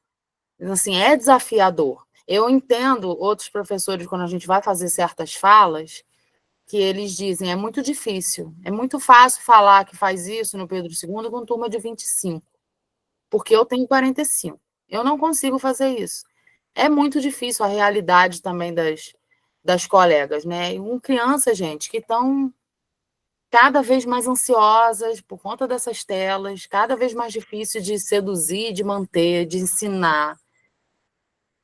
Então, assim, é desafiador. Eu entendo outros professores, quando a gente vai fazer certas falas, que eles dizem, é muito difícil, é muito fácil falar que faz isso no Pedro II com turma de 25, porque eu tenho 45. Eu não consigo fazer isso. É muito difícil a realidade também das colegas, né? E com crianças, gente, que estão cada vez mais ansiosas por conta dessas telas, cada vez mais difícil de seduzir, de manter, de ensinar.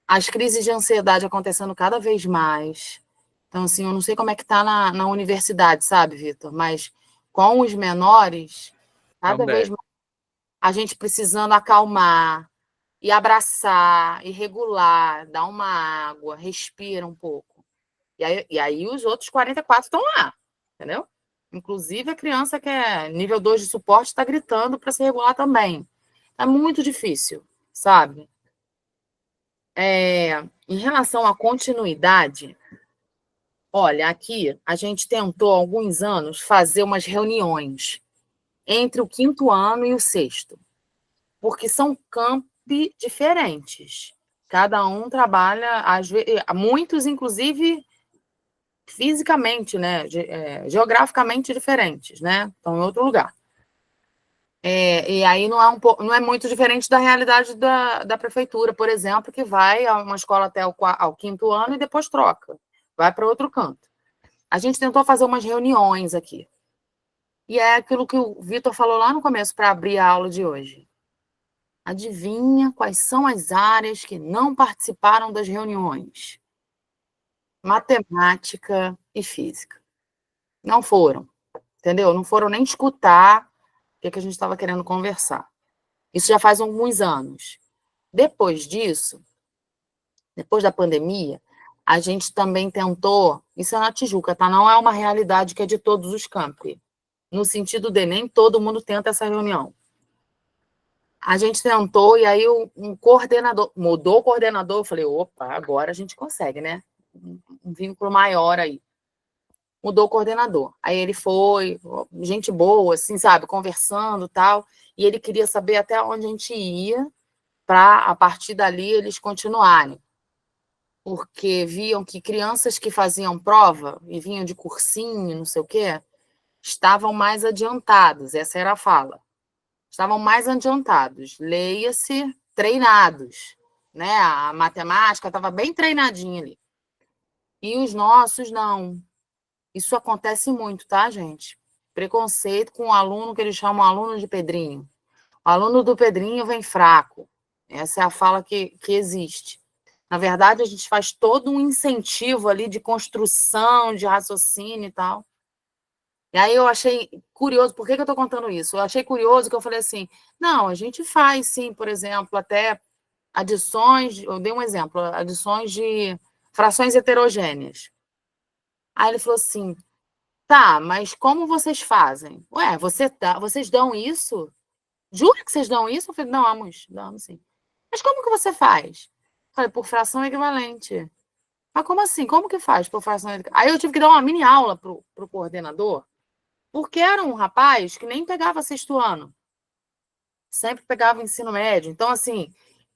As crises de ansiedade acontecendo cada vez mais. Então, assim, eu não sei como é que está na universidade, sabe, Vitor? Mas com os menores, cada vez mais a gente precisando acalmar e abraçar e regular, dar uma água, respira um pouco. E aí os outros 44 estão lá, entendeu? Inclusive a criança que é nível 2 de suporte está gritando para se regular também. É muito difícil, sabe? Em relação à continuidade, olha, aqui a gente tentou há alguns anos fazer umas reuniões entre o 5º ano e o 6º, porque são campi diferentes. Cada um trabalha, às vezes, muitos, inclusive, fisicamente, né? Geograficamente diferentes, né? Estão em outro lugar. E aí não é muito diferente da realidade da prefeitura, por exemplo, que vai a uma escola até ao 5º ano e depois troca, vai para outro canto. A gente tentou fazer umas reuniões aqui. E é aquilo que o Vitor falou lá no começo para abrir a aula de hoje. Adivinha quais são as áreas que não participaram das reuniões? Matemática e física. Não foram, entendeu? Não foram nem escutar o que a gente estava querendo conversar. Isso já faz alguns anos. Depois disso, depois da pandemia, a gente também tentou, isso é na Tijuca, tá? Não é uma realidade que é de todos os campi. No sentido de nem todo mundo tenta essa reunião. A gente tentou, e aí um coordenador, mudou o coordenador, eu falei, opa, agora a gente consegue, né? Um vínculo maior aí. Mudou o coordenador. Aí ele foi, gente boa, assim, sabe, conversando e tal, e ele queria saber até onde a gente ia para, a partir dali, eles continuarem. Porque viam que crianças que faziam prova e vinham de cursinho, não sei o quê, estavam mais adiantados, essa era a fala. Estavam mais adiantados, leia-se, treinados, né? A matemática estava bem treinadinha ali. E os nossos, não. Isso acontece muito, tá, gente? Preconceito com o aluno que eles chamam aluno de Pedrinho. O aluno do Pedrinho vem fraco. Essa é a fala que existe. Na verdade, a gente faz todo um incentivo ali de construção, de raciocínio e tal. E aí eu achei curioso, por que eu estou contando isso? Eu achei curioso que eu falei assim, não, a gente faz sim, por exemplo, até adições, eu dei um exemplo, adições de frações heterogêneas. Aí ele falou assim, tá, mas como vocês fazem? Ué, vocês dão isso? Jura que vocês dão isso? Eu falei, damos sim. Mas como que você faz? Eu falei, por fração equivalente. Mas como assim? Como que faz por fração equivalente? Aí eu tive que dar uma mini aula pro coordenador, porque era um rapaz que nem pegava sexto ano, sempre pegava ensino médio. Então, assim,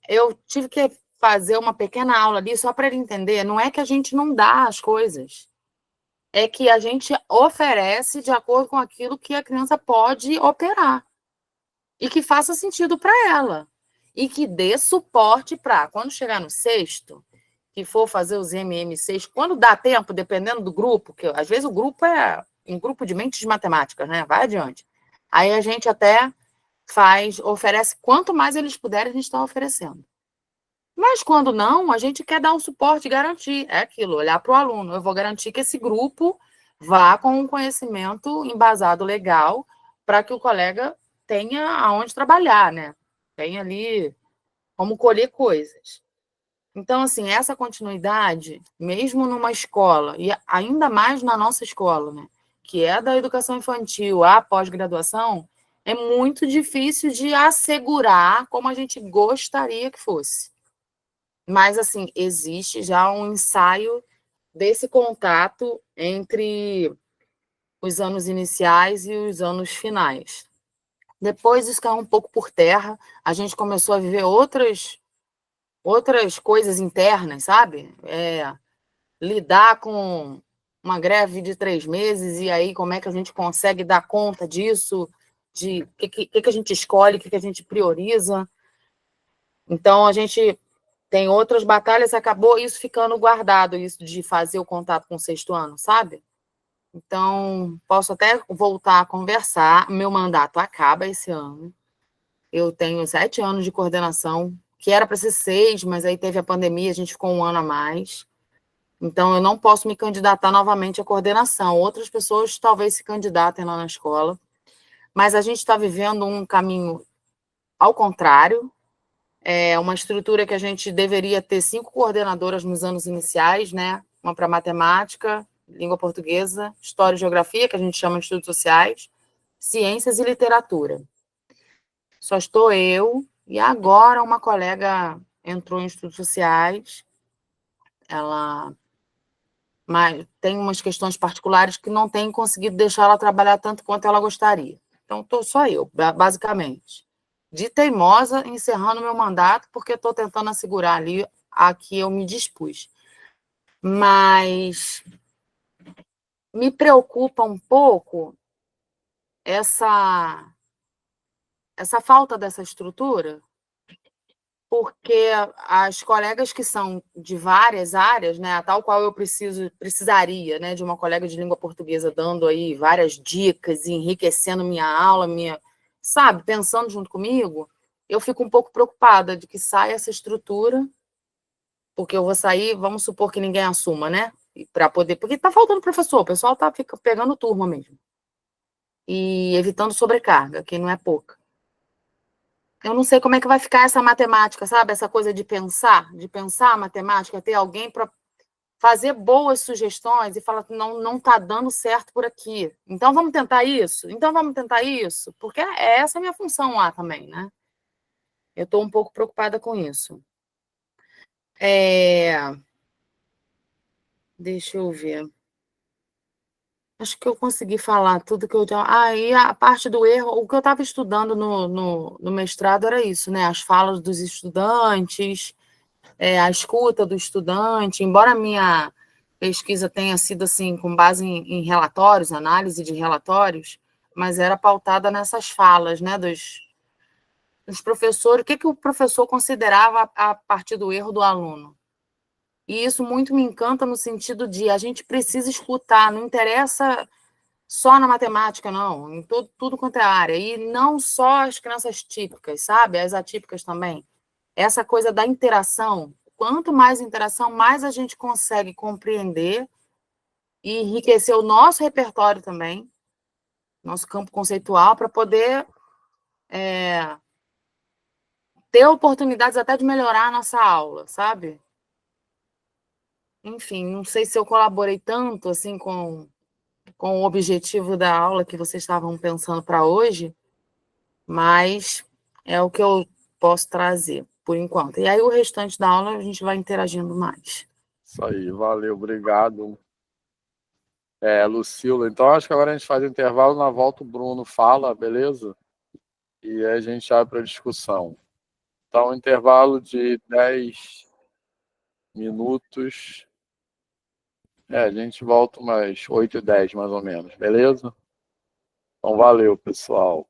eu tive que fazer uma pequena aula ali só para ele entender. Não é que a gente não dá as coisas, é que a gente oferece de acordo com aquilo que a criança pode operar e que faça sentido para ela e que dê suporte para, quando chegar no sexto, que for fazer os MM6, quando dá tempo, dependendo do grupo, que às vezes o grupo é um grupo de mentes matemáticas, né? Vai adiante. Aí a gente até oferece, quanto mais eles puderem, a gente está oferecendo. Mas quando não, a gente quer dar um suporte e garantir. É aquilo, olhar para o aluno. Eu vou garantir que esse grupo vá com um conhecimento embasado legal para que o colega tenha aonde trabalhar, né? Tenha ali como colher coisas. Então, assim, essa continuidade, mesmo numa escola, e ainda mais na nossa escola, né, que é da educação infantil à pós-graduação, é muito difícil de assegurar como a gente gostaria que fosse. Mas, assim, existe já um ensaio desse contato entre os anos iniciais e os anos finais. Depois isso caiu um pouco por terra, a gente começou a viver outras coisas internas, sabe? Lidar com uma greve de 3 meses, e aí como é que a gente consegue dar conta disso, de o que a gente escolhe, o que a gente prioriza. Então, a gente tem outras batalhas, acabou isso ficando guardado, isso de fazer o contato com o sexto ano, sabe? Então, posso até voltar a conversar, meu mandato acaba esse ano, eu tenho 7 anos de coordenação, que era para ser 6, mas aí teve a pandemia, a gente ficou 1 ano a mais. Então, eu não posso me candidatar novamente à coordenação. Outras pessoas talvez se candidatem lá na escola. Mas a gente está vivendo um caminho ao contrário. É uma estrutura que a gente deveria ter 5 coordenadoras nos anos iniciais, né? Uma para matemática, língua portuguesa, história e geografia, que a gente chama de estudos sociais, ciências e literatura. Só estou eu, e agora uma colega entrou em estudos sociais, ela tem umas questões particulares que não tem conseguido deixar ela trabalhar tanto quanto ela gostaria. Então, estou só eu, basicamente. De teimosa, encerrando meu mandato, porque estou tentando assegurar ali a que eu me dispus. Mas me preocupa um pouco essa falta dessa estrutura, porque as colegas que são de várias áreas, né, a tal qual eu precisaria, né, de uma colega de língua portuguesa dando aí várias dicas e enriquecendo minha aula, sabe, pensando junto comigo, eu fico um pouco preocupada de que saia essa estrutura, porque eu vou sair, vamos supor que ninguém assuma, né? para poder, porque está faltando professor, o pessoal fica pegando turma mesmo. E evitando sobrecarga, que não é pouca. Eu não sei como é que vai ficar essa matemática, sabe? Essa coisa de pensar a matemática, ter alguém para fazer boas sugestões e falar que não está dando certo por aqui. Então, vamos tentar isso? Então, vamos tentar isso? Porque é essa a minha função lá também, né? Eu estou um pouco preocupada com isso. Deixa eu ver. Acho que eu consegui falar tudo que eu tinha. E a parte do erro, o que eu estava estudando no mestrado era isso, né? As falas dos estudantes, a escuta do estudante, embora a minha pesquisa tenha sido assim, com base em relatórios, análise de relatórios, mas era pautada nessas falas, né, dos professores, o que o professor considerava a partir do erro do aluno. E isso muito me encanta no sentido de a gente precisa escutar, não interessa só na matemática, não, em tudo quanto é área, e não só as crianças típicas, sabe, as atípicas também. Essa coisa da interação, quanto mais interação, mais a gente consegue compreender e enriquecer o nosso repertório também, nosso campo conceitual, para poder ter oportunidades até de melhorar a nossa aula, sabe? Enfim, não sei se eu colaborei tanto assim com o objetivo da aula que vocês estavam pensando para hoje, mas é o que eu posso trazer por enquanto. E aí o restante da aula a gente vai interagindo mais. Isso aí, valeu, obrigado. Lucila, então acho que agora a gente faz intervalo, na volta o Bruno fala, beleza? E aí a gente abre para discussão. Então, intervalo de 10 minutos. A gente volta umas 8h10, mais ou menos, beleza? Então, valeu, pessoal.